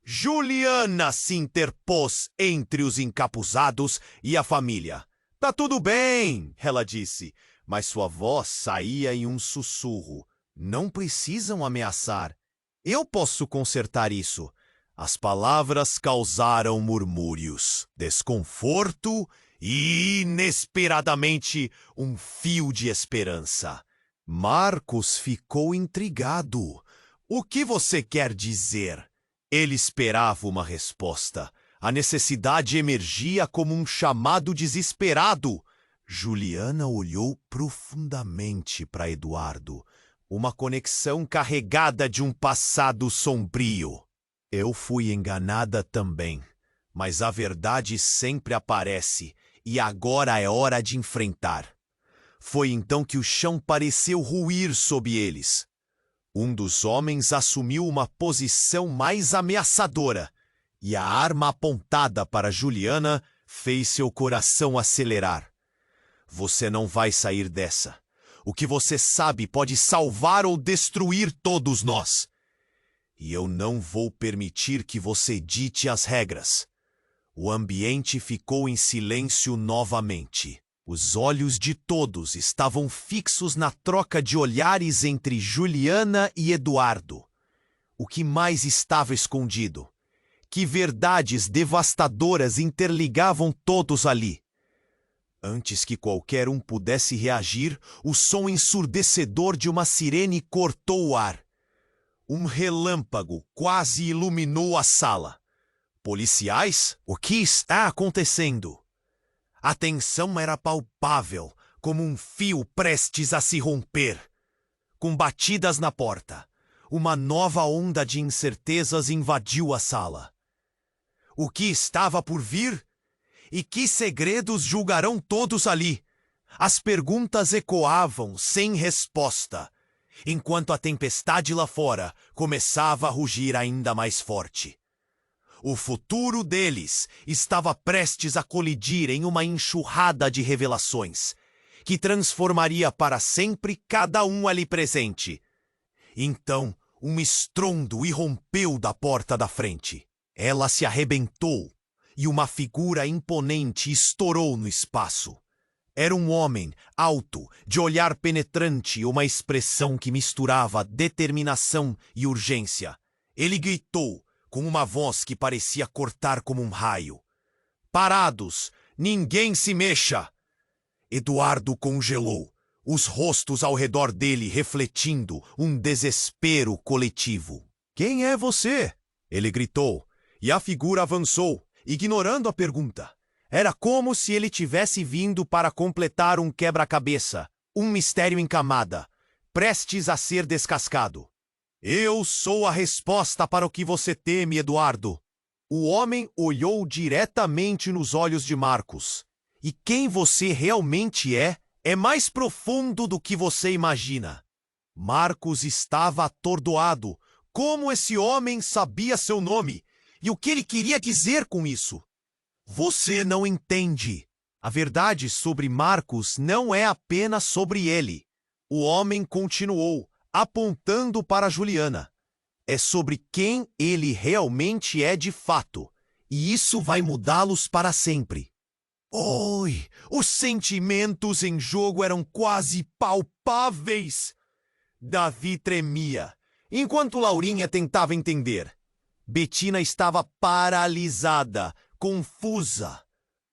Juliana se interpôs entre os encapuzados e a família. Tá tudo bem, ela disse, mas sua voz saía em um sussurro. Não precisam ameaçar. Eu posso consertar isso. As palavras causaram murmúrios, desconforto e, inesperadamente, um fio de esperança. Marcos ficou intrigado. O que você quer dizer? Ele esperava uma resposta. A necessidade emergia como um chamado desesperado. Juliana olhou profundamente para Eduardo, uma conexão carregada de um passado sombrio. Eu fui enganada também, mas a verdade sempre aparece e agora é hora de enfrentar. Foi então que o chão pareceu ruir sob eles. Um dos homens assumiu uma posição mais ameaçadora e a arma apontada para Juliana fez seu coração acelerar. Você não vai sair dessa. O que você sabe pode salvar ou destruir todos nós. E eu não vou permitir que você dite as regras. O ambiente ficou em silêncio novamente. Os olhos de todos estavam fixos na troca de olhares entre Juliana e Eduardo. O que mais estava escondido? Que verdades devastadoras interligavam todos ali? Antes que qualquer um pudesse reagir, o som ensurdecedor de uma sirene cortou o ar. Um relâmpago quase iluminou a sala. Policiais? O que está acontecendo? A tensão era palpável, como um fio prestes a se romper. Com batidas na porta, uma nova onda de incertezas invadiu a sala. O que estava por vir? E que segredos julgarão todos ali? As perguntas ecoavam sem resposta, enquanto a tempestade lá fora começava a rugir ainda mais forte. O futuro deles estava prestes a colidir em uma enxurrada de revelações, que transformaria para sempre cada um ali presente. Então, um estrondo irrompeu da porta da frente. Ela se arrebentou e uma figura imponente estourou no espaço. Era um homem alto, de olhar penetrante e uma expressão que misturava determinação e urgência. Ele gritou, com uma voz que parecia cortar como um raio: "Parados! Ninguém se mexa!" Eduardo congelou, os rostos ao redor dele refletindo um desespero coletivo. "Quem é você?" ele gritou, e a figura avançou, ignorando a pergunta. Era como se ele tivesse vindo para completar um quebra-cabeça, um mistério em camada, prestes a ser descascado. "Eu sou a resposta para o que você teme, Eduardo." O homem olhou diretamente nos olhos de Marcos. "E quem você realmente é mais profundo do que você imagina." Marcos estava atordoado. Como esse homem sabia seu nome? E o que ele queria dizer com isso? "Você não entende. A verdade sobre Marcos não é apenas sobre ele." O homem continuou, apontando para Juliana. "É sobre quem ele realmente é de fato. E isso vai mudá-los para sempre." Oi, os sentimentos em jogo eram quase palpáveis. Davi tremia, enquanto Laurinha tentava entender. Betina estava paralisada, confusa.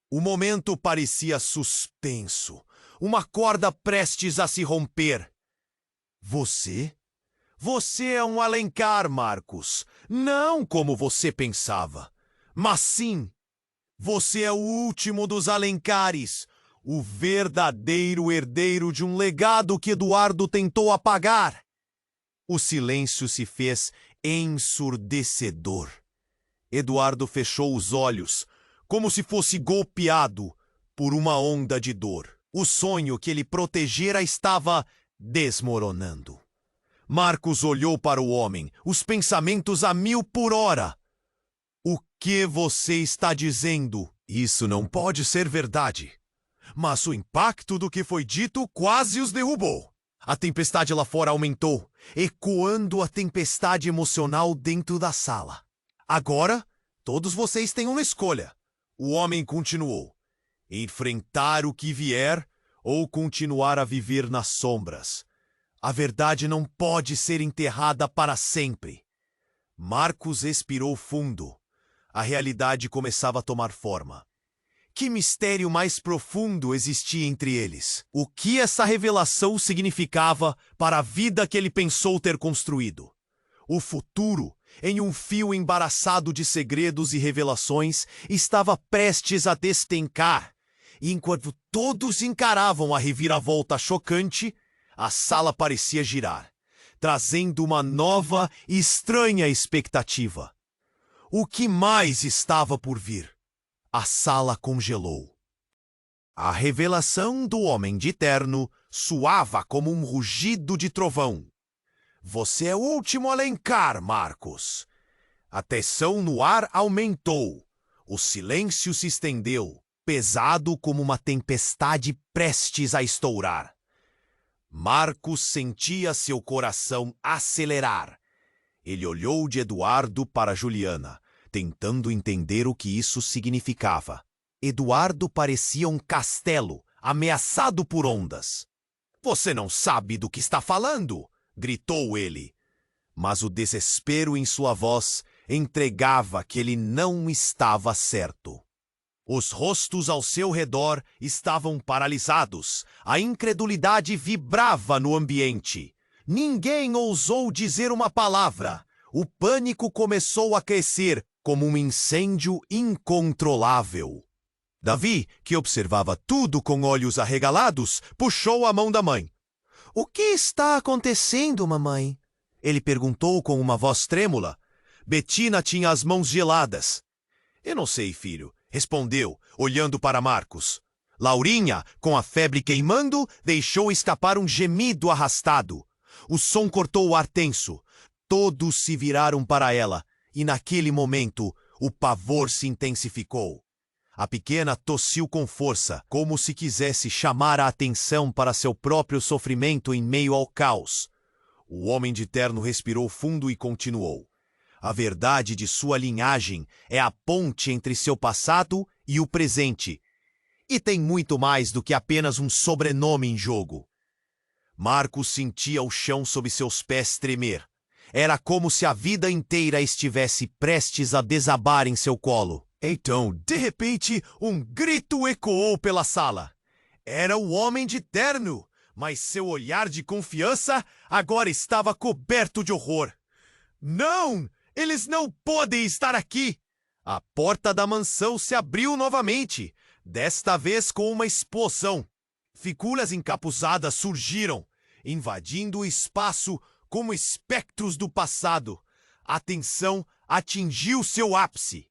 O momento parecia suspenso, uma corda prestes a se romper. Você? Você é um Alencar, Marcos. Não como você pensava, mas sim, você é o último dos Alencares, o verdadeiro herdeiro de um legado que Eduardo tentou apagar. O silêncio se fez ensurdecedor. Eduardo fechou os olhos, como se fosse golpeado por uma onda de dor. O sonho que ele protegera estava desmoronando. Marcos olhou para o homem, os pensamentos a 1000 por hora. "O que você está dizendo? Isso não pode ser verdade." Mas o impacto do que foi dito quase os derrubou. A tempestade lá fora aumentou, ecoando a tempestade emocional dentro da sala. "Agora, todos vocês têm uma escolha." O homem continuou: "Enfrentar o que vier ou continuar a viver nas sombras. A verdade não pode ser enterrada para sempre." Marcos expirou fundo. A realidade começava a tomar forma. Que mistério mais profundo existia entre eles? O que essa revelação significava para a vida que ele pensou ter construído? O futuro, em um fio embaraçado de segredos e revelações, estava prestes a despencar. E enquanto todos encaravam a reviravolta chocante, a sala parecia girar, trazendo uma nova e estranha expectativa. O que mais estava por vir? A sala congelou. A revelação do Homem de Terno soava como um rugido de trovão. Você é o último Alencar, Marcos. A tensão no ar aumentou. O silêncio se estendeu, pesado como uma tempestade prestes a estourar. Marcos sentia seu coração acelerar. Ele olhou de Eduardo para Juliana, tentando entender o que isso significava. Eduardo parecia um castelo, ameaçado por ondas. "Você não sabe do que está falando!" gritou ele. Mas o desespero em sua voz entregava que ele não estava certo. Os rostos ao seu redor estavam paralisados. A incredulidade vibrava no ambiente. Ninguém ousou dizer uma palavra. O pânico começou a crescer como um incêndio incontrolável. Davi, que observava tudo com olhos arregalados, puxou a mão da mãe. "O que está acontecendo, mamãe?" Ele perguntou com uma voz trêmula. Betina tinha as mãos geladas. "Eu não sei, filho", respondeu, olhando para Marcos. Laurinha, com a febre queimando, deixou escapar um gemido arrastado. O som cortou o ar tenso. Todos se viraram para ela, e naquele momento o pavor se intensificou. A pequena tossiu com força, como se quisesse chamar a atenção para seu próprio sofrimento em meio ao caos. O Homem de Terno respirou fundo e continuou. A verdade de sua linhagem é a ponte entre seu passado e o presente. E tem muito mais do que apenas um sobrenome em jogo. Marcos sentia o chão sob seus pés tremer. Era como se a vida inteira estivesse prestes a desabar em seu colo. Então, de repente, um grito ecoou pela sala. Era o Homem de Terno, mas seu olhar de confiança agora estava coberto de horror. "Não! Eles não podem estar aqui!" A porta da mansão se abriu novamente, desta vez com uma explosão. Figuras encapuzadas surgiram, invadindo o espaço como espectros do passado. A tensão atingiu seu ápice.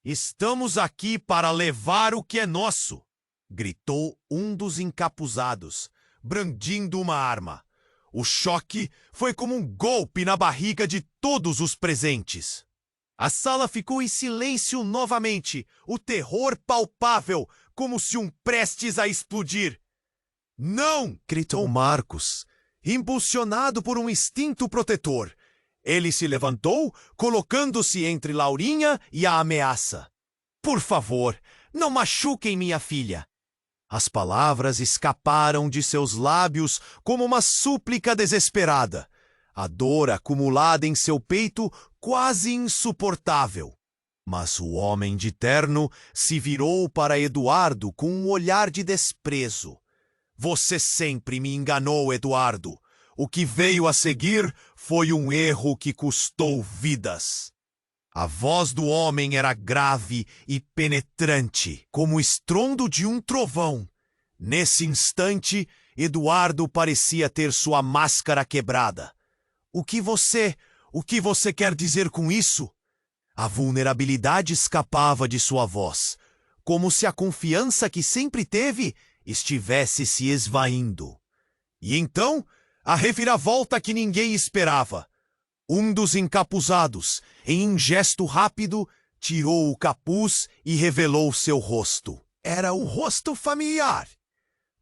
"Estamos aqui para levar o que é nosso!" gritou um dos encapuzados, brandindo uma arma. O choque foi como um golpe na barriga de todos os presentes. A sala ficou em silêncio novamente, o terror palpável, como se um prestes a explodir. "Não!" gritou Marcos, impulsionado por um instinto protetor. Ele se levantou, colocando-se entre Laurinha e a ameaça. "Por favor, não machuquem minha filha." As palavras escaparam de seus lábios como uma súplica desesperada. A dor acumulada em seu peito quase insuportável. Mas o Homem de Terno se virou para Eduardo com um olhar de desprezo. "Você sempre me enganou, Eduardo. O que veio a seguir foi um erro que custou vidas." A voz do homem era grave e penetrante, como o estrondo de um trovão. Nesse instante, Eduardo parecia ter sua máscara quebrada. O que você quer dizer com isso?" A vulnerabilidade escapava de sua voz, como se a confiança que sempre teve estivesse se esvaindo. E então, a reviravolta que ninguém esperava. Um dos encapuzados, em um gesto rápido, tirou o capuz e revelou seu rosto. Era o rosto familiar.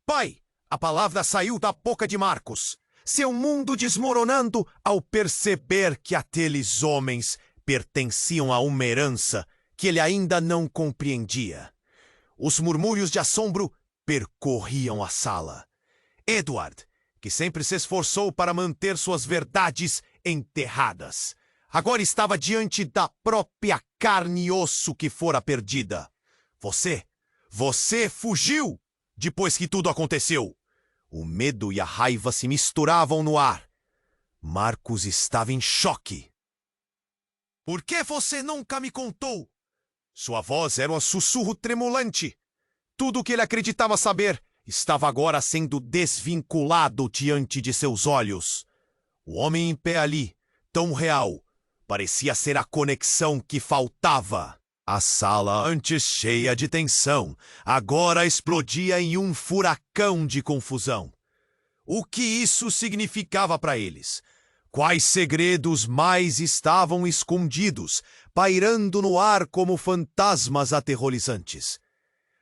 "Pai!" A palavra saiu da boca de Marcos, seu mundo desmoronando ao perceber que aqueles homens pertenciam a uma herança que ele ainda não compreendia. Os murmúrios de assombro percorriam a sala. Edward, que sempre se esforçou para manter suas verdades enterradas, agora estava diante da própria carne e osso que fora perdida. Você fugiu depois que tudo aconteceu." O medo e a raiva se misturavam no ar. Marcos estava em choque. "Por que você nunca me contou?" Sua voz era um sussurro tremulante. Tudo o que ele acreditava saber estava agora sendo desvinculado diante de seus olhos. O homem em pé ali, tão real, parecia ser a conexão que faltava. A sala, antes cheia de tensão, agora explodia em um furacão de confusão. O que isso significava para eles? Quais segredos mais estavam escondidos, pairando no ar como fantasmas aterrorizantes?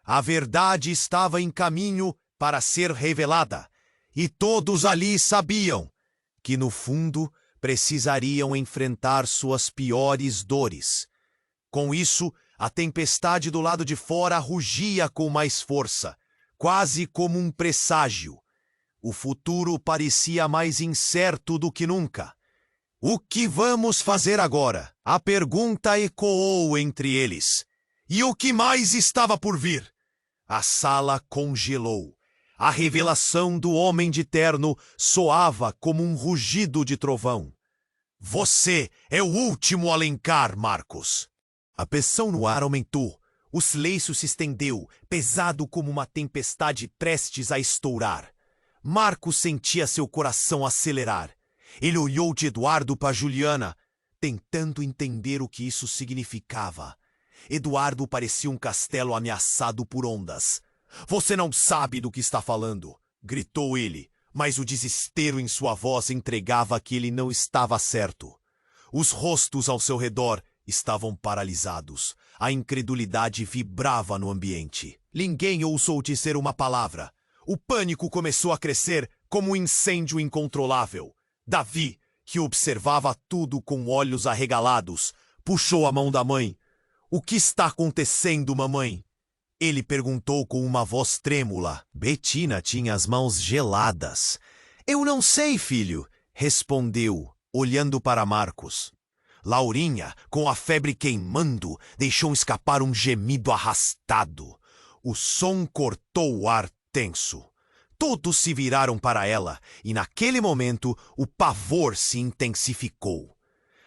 A verdade estava em caminho para ser revelada, e todos ali sabiam que, no fundo, precisariam enfrentar suas piores dores. Com isso, a tempestade do lado de fora rugia com mais força, quase como um presságio. O futuro parecia mais incerto do que nunca. O que vamos fazer agora? A pergunta ecoou entre eles. E o que mais estava por vir? A sala congelou. A revelação do homem de terno soava como um rugido de trovão. Você é o último Alencar, Marcos. A pressão no ar aumentou. O silêncio se estendeu, pesado como uma tempestade prestes a estourar. Marcos sentia seu coração acelerar. Ele olhou de Eduardo para Juliana, tentando entender o que isso significava. Eduardo parecia um castelo ameaçado por ondas. Você não sabe do que está falando, gritou ele, mas o desespero em sua voz entregava que ele não estava certo. Os rostos ao seu redor estavam paralisados. A incredulidade vibrava no ambiente. Ninguém ousou dizer uma palavra. O pânico começou a crescer como um incêndio incontrolável. Davi, que observava tudo com olhos arregalados, puxou a mão da mãe. O que está acontecendo, mamãe? Ele perguntou com uma voz trêmula. Betina tinha as mãos geladas. Eu não sei, filho, respondeu, olhando para Marcos. Laurinha, com a febre queimando, deixou escapar um gemido arrastado. O som cortou o ar tenso. Todos se viraram para ela, e naquele momento o pavor se intensificou.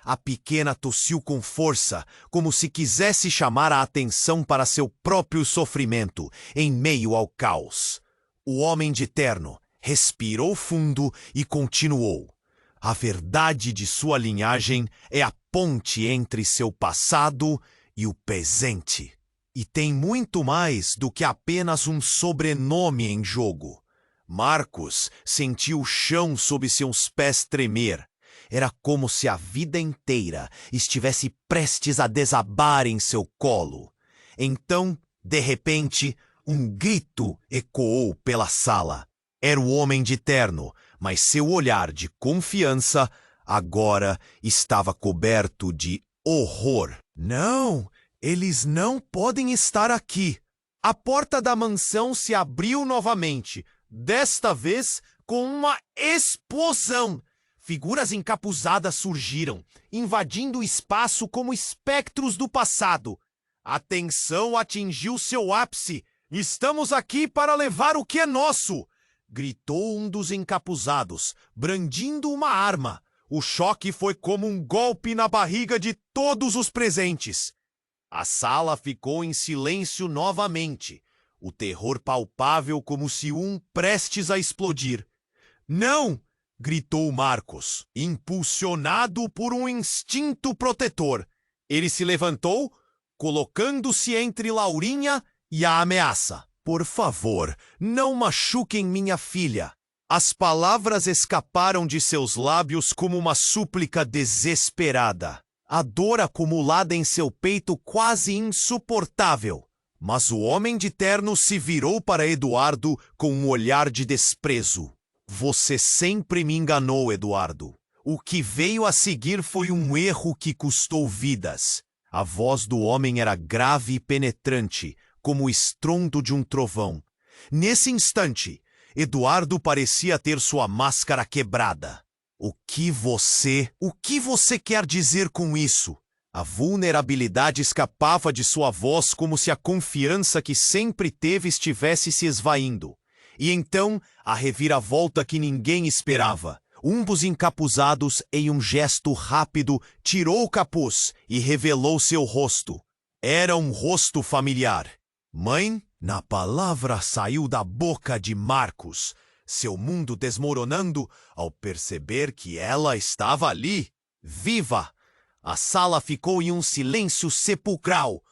A pequena tossiu com força, como se quisesse chamar a atenção para seu próprio sofrimento, em meio ao caos. O homem de terno respirou fundo e continuou. A verdade de sua linhagem é a ponte entre seu passado e o presente. E tem muito mais do que apenas um sobrenome em jogo. Marcos sentiu o chão sob seus pés tremer. Era como se a vida inteira estivesse prestes a desabar em seu colo. Então, de repente, um grito ecoou pela sala. Era o homem de terno, mas seu olhar de confiança agora estava coberto de horror. Não, eles não podem estar aqui. A porta da mansão se abriu novamente, desta vez com uma explosão. Figuras encapuzadas surgiram, invadindo o espaço como espectros do passado. A tensão atingiu seu ápice. Estamos aqui para levar o que é nosso! Gritou um dos encapuzados, brandindo uma arma. O choque foi como um golpe na barriga de todos os presentes. A sala ficou em silêncio novamente, o terror palpável como se prestes a explodir. Não! Gritou Marcos, impulsionado por um instinto protetor. Ele se levantou, colocando-se entre Laurinha e a ameaça. Por favor, não machuquem minha filha. As palavras escaparam de seus lábios como uma súplica desesperada. A dor acumulada em seu peito quase insuportável. Mas o homem de terno se virou para Eduardo com um olhar de desprezo. Você sempre me enganou, Eduardo. O que veio a seguir foi um erro que custou vidas. A voz do homem era grave e penetrante, como o estrondo de um trovão. Nesse instante, Eduardo parecia ter sua máscara quebrada. O que você quer dizer com isso? A vulnerabilidade escapava de sua voz como se a confiança que sempre teve estivesse se esvaindo. E então, a reviravolta que ninguém esperava. Um dos encapuzados, em um gesto rápido, tirou o capuz e revelou seu rosto. Era um rosto familiar. Mãe, Na palavra saiu da boca de Marcos, seu mundo desmoronando ao perceber que ela estava ali, viva. A sala ficou em um silêncio sepulcral.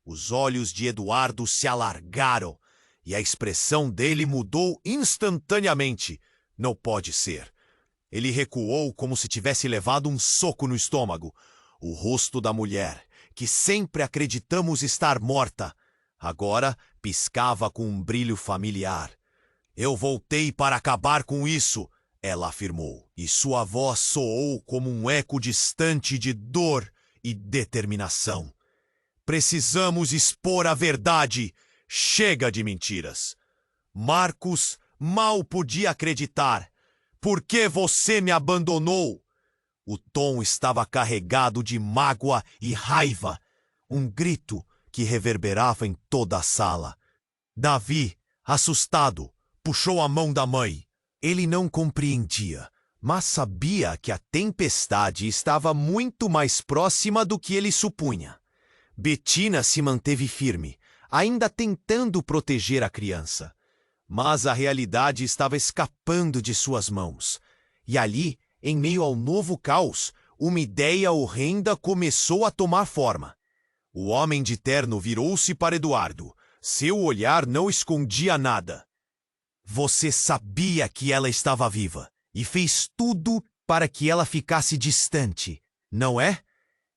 Os olhos de Eduardo se alargaram e a expressão dele mudou instantaneamente. Não pode ser. Ele recuou como se tivesse levado um soco no estômago. O rosto da mulher, que sempre acreditamos estar morta, agora piscava com um brilho familiar. Eu voltei para acabar com isso, ela afirmou, e sua voz soou como um eco distante de dor e determinação. Precisamos expor a verdade. Chega de mentiras. Marcos mal podia acreditar. Por que você me abandonou? O tom estava carregado de mágoa e raiva. Um grito que reverberava em toda a sala. Davi, assustado, puxou a mão da mãe. Ele não compreendia, mas sabia que a tempestade estava muito mais próxima do que ele supunha. Betina se manteve firme, ainda tentando proteger a criança. Mas a realidade estava escapando de suas mãos. E ali, em meio ao novo caos, uma ideia horrenda começou a tomar forma. O homem de terno virou-se para Eduardo. Seu olhar não escondia nada. Você sabia que ela estava viva e fez tudo para que ela ficasse distante, não é?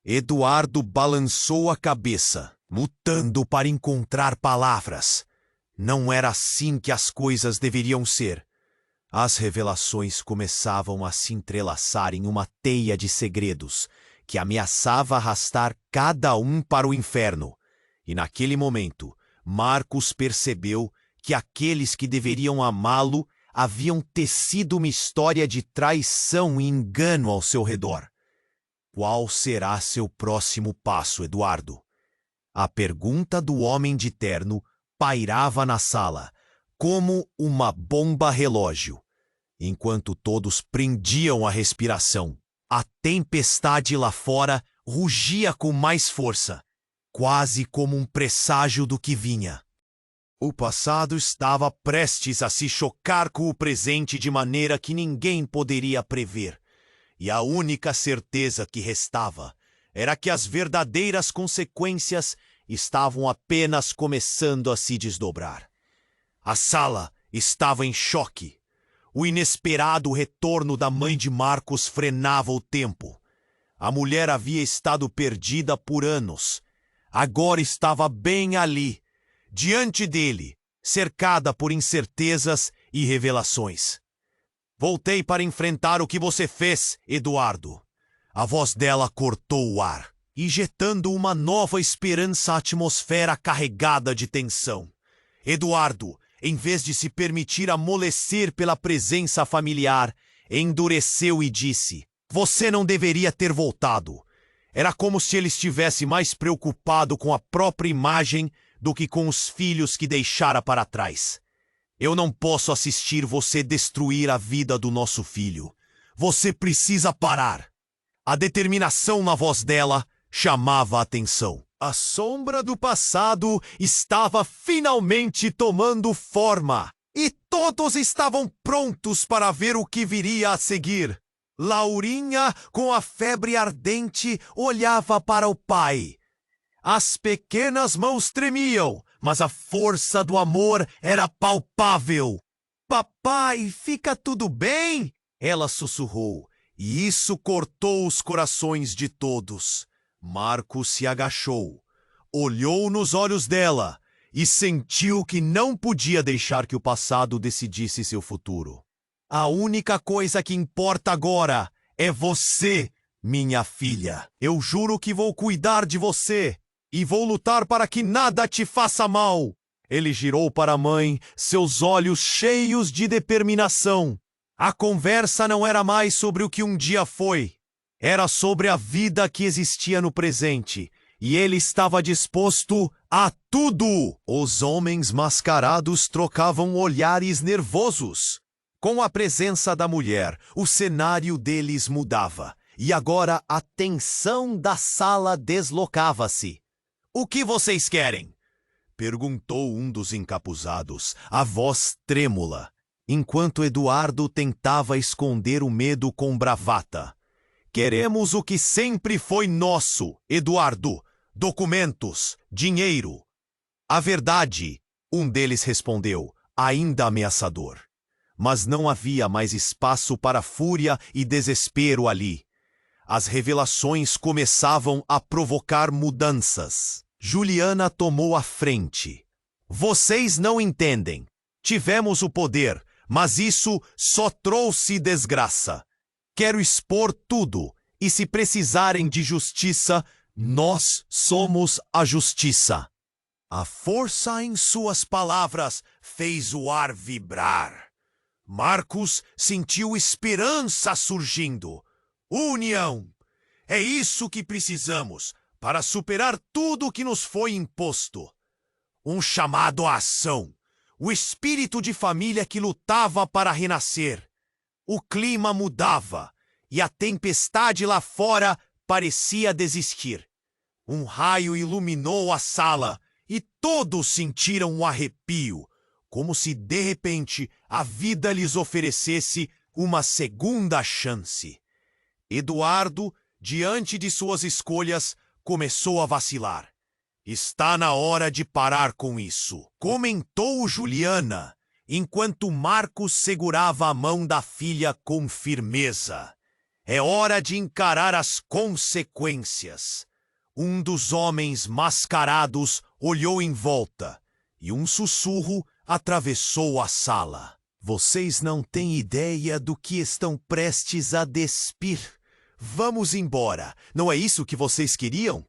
Eduardo balançou a cabeça, lutando para encontrar palavras. Não era assim que as coisas deveriam ser. As revelações começavam a se entrelaçar em uma teia de segredos que ameaçava arrastar cada um para o inferno. E naquele momento, Marcos percebeu que aqueles que deveriam amá-lo haviam tecido uma história de traição e engano ao seu redor. Qual será seu próximo passo, Eduardo? A pergunta do homem de terno pairava na sala, como uma bomba relógio. Enquanto todos prendiam a respiração, a tempestade lá fora rugia com mais força, quase como um presságio do que vinha. O passado estava prestes a se chocar com o presente de maneira que ninguém poderia prever. E a única certeza que restava era que as verdadeiras consequências estavam apenas começando a se desdobrar. A sala estava em choque. O inesperado retorno da mãe de Marcos frenava o tempo. A mulher havia estado perdida por anos. Agora estava bem ali, diante dele, cercada por incertezas e revelações. Voltei para enfrentar o que você fez, Eduardo. A voz dela cortou o ar, injetando uma nova esperança à atmosfera carregada de tensão. Eduardo, em vez de se permitir amolecer pela presença familiar, endureceu e disse: você não deveria ter voltado. Era como se ele estivesse mais preocupado com a própria imagem do que com os filhos que deixara para trás. Eu não posso assistir você destruir a vida do nosso filho. Você precisa parar. A determinação na voz dela chamava a atenção. A sombra do passado estava finalmente tomando forma, e todos estavam prontos para ver o que viria a seguir. Laurinha, com a febre ardente, olhava para o pai. As pequenas mãos tremiam, mas a força do amor era palpável. Papai, fica tudo bem? Ela sussurrou, e isso cortou os corações de todos. Marcos se agachou, olhou nos olhos dela e sentiu que não podia deixar que o passado decidisse seu futuro. A única coisa que importa agora é você, minha filha. Eu juro que vou cuidar de você e vou lutar para que nada te faça mal. Ele girou para a mãe, seus olhos cheios de determinação. A conversa não era mais sobre o que um dia foi. Era sobre a vida que existia no presente. E ele estava disposto a tudo. Os homens mascarados trocavam olhares nervosos. Com a presença da mulher, o cenário deles mudava. E agora a tensão da sala deslocava-se. O que vocês querem? perguntou um dos encapuzados, a voz trêmula, enquanto Eduardo tentava esconder o medo com bravata. Queremos o que sempre foi nosso, Eduardo. Documentos, dinheiro. A verdade, um deles respondeu, ainda ameaçador. Mas não havia mais espaço para fúria e desespero ali. As revelações começavam a provocar mudanças. Juliana tomou a frente. Vocês não entendem. Tivemos o poder, mas isso só trouxe desgraça. Quero expor tudo, e se precisarem de justiça, nós somos a justiça. A força em suas palavras fez o ar vibrar. Marcos sentiu esperança surgindo. União! É isso que precisamos para superar tudo que nos foi imposto. Um chamado à ação. O espírito de família que lutava para renascer. O clima mudava e a tempestade lá fora parecia desistir. Um raio iluminou a sala e todos sentiram um arrepio, como se de repente a vida lhes oferecesse uma segunda chance. Eduardo, diante de suas escolhas, começou a vacilar. Está na hora de parar com isso, comentou Juliana, enquanto Marcos segurava a mão da filha com firmeza. É hora de encarar as consequências. Um dos homens mascarados olhou em volta e um sussurro atravessou a sala. Vocês não têm ideia do que estão prestes a despir. Vamos embora. Não é isso que vocês queriam?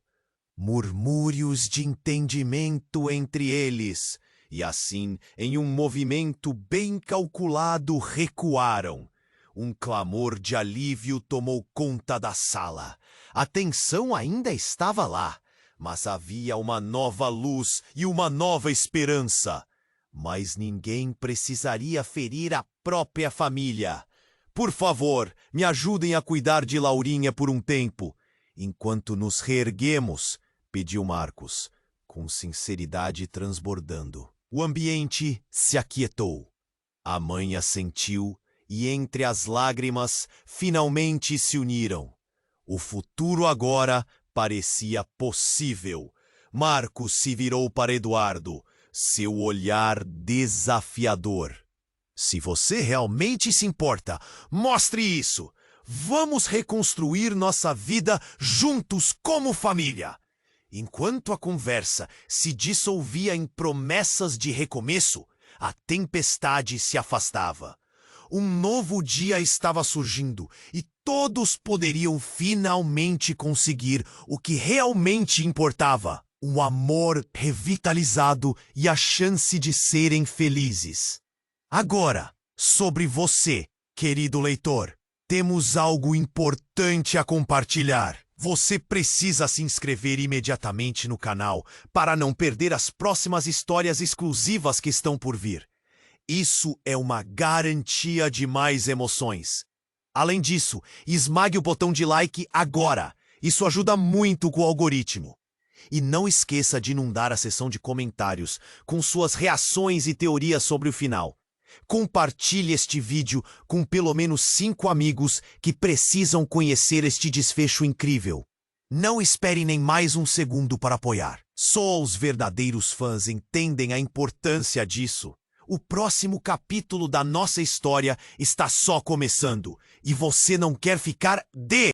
Murmúrios de entendimento entre eles. E assim, em um movimento bem calculado, recuaram. Um clamor de alívio tomou conta da sala. A tensão ainda estava lá, mas havia uma nova luz e uma nova esperança. Mas ninguém precisaria ferir a própria família. Por favor, me ajudem a cuidar de Laurinha por um tempo, enquanto nos reerguemos, pediu Marcos, com sinceridade transbordando. O ambiente se aquietou. A mãe assentiu e entre as lágrimas finalmente se uniram. O futuro agora parecia possível. Marcos se virou para Eduardo, seu olhar desafiador. Se você realmente se importa, mostre isso. Vamos reconstruir nossa vida juntos como família. Enquanto a conversa se dissolvia em promessas de recomeço, a tempestade se afastava. Um novo dia estava surgindo e todos poderiam finalmente conseguir o que realmente importava: um amor revitalizado e a chance de serem felizes. Agora, sobre você, querido leitor, temos algo importante a compartilhar. Você precisa se inscrever imediatamente no canal para não perder as próximas histórias exclusivas que estão por vir. Isso é uma garantia de mais emoções. Além disso, esmague o botão de like agora. Isso ajuda muito com o algoritmo. E não esqueça de inundar a seção de comentários com suas reações e teorias sobre o final. Compartilhe este vídeo com pelo menos 5 amigos que precisam conhecer este desfecho incrível. Não espere nem mais um segundo para apoiar. Só os verdadeiros fãs entendem a importância disso. O próximo capítulo da nossa história está só começando e você não quer ficar de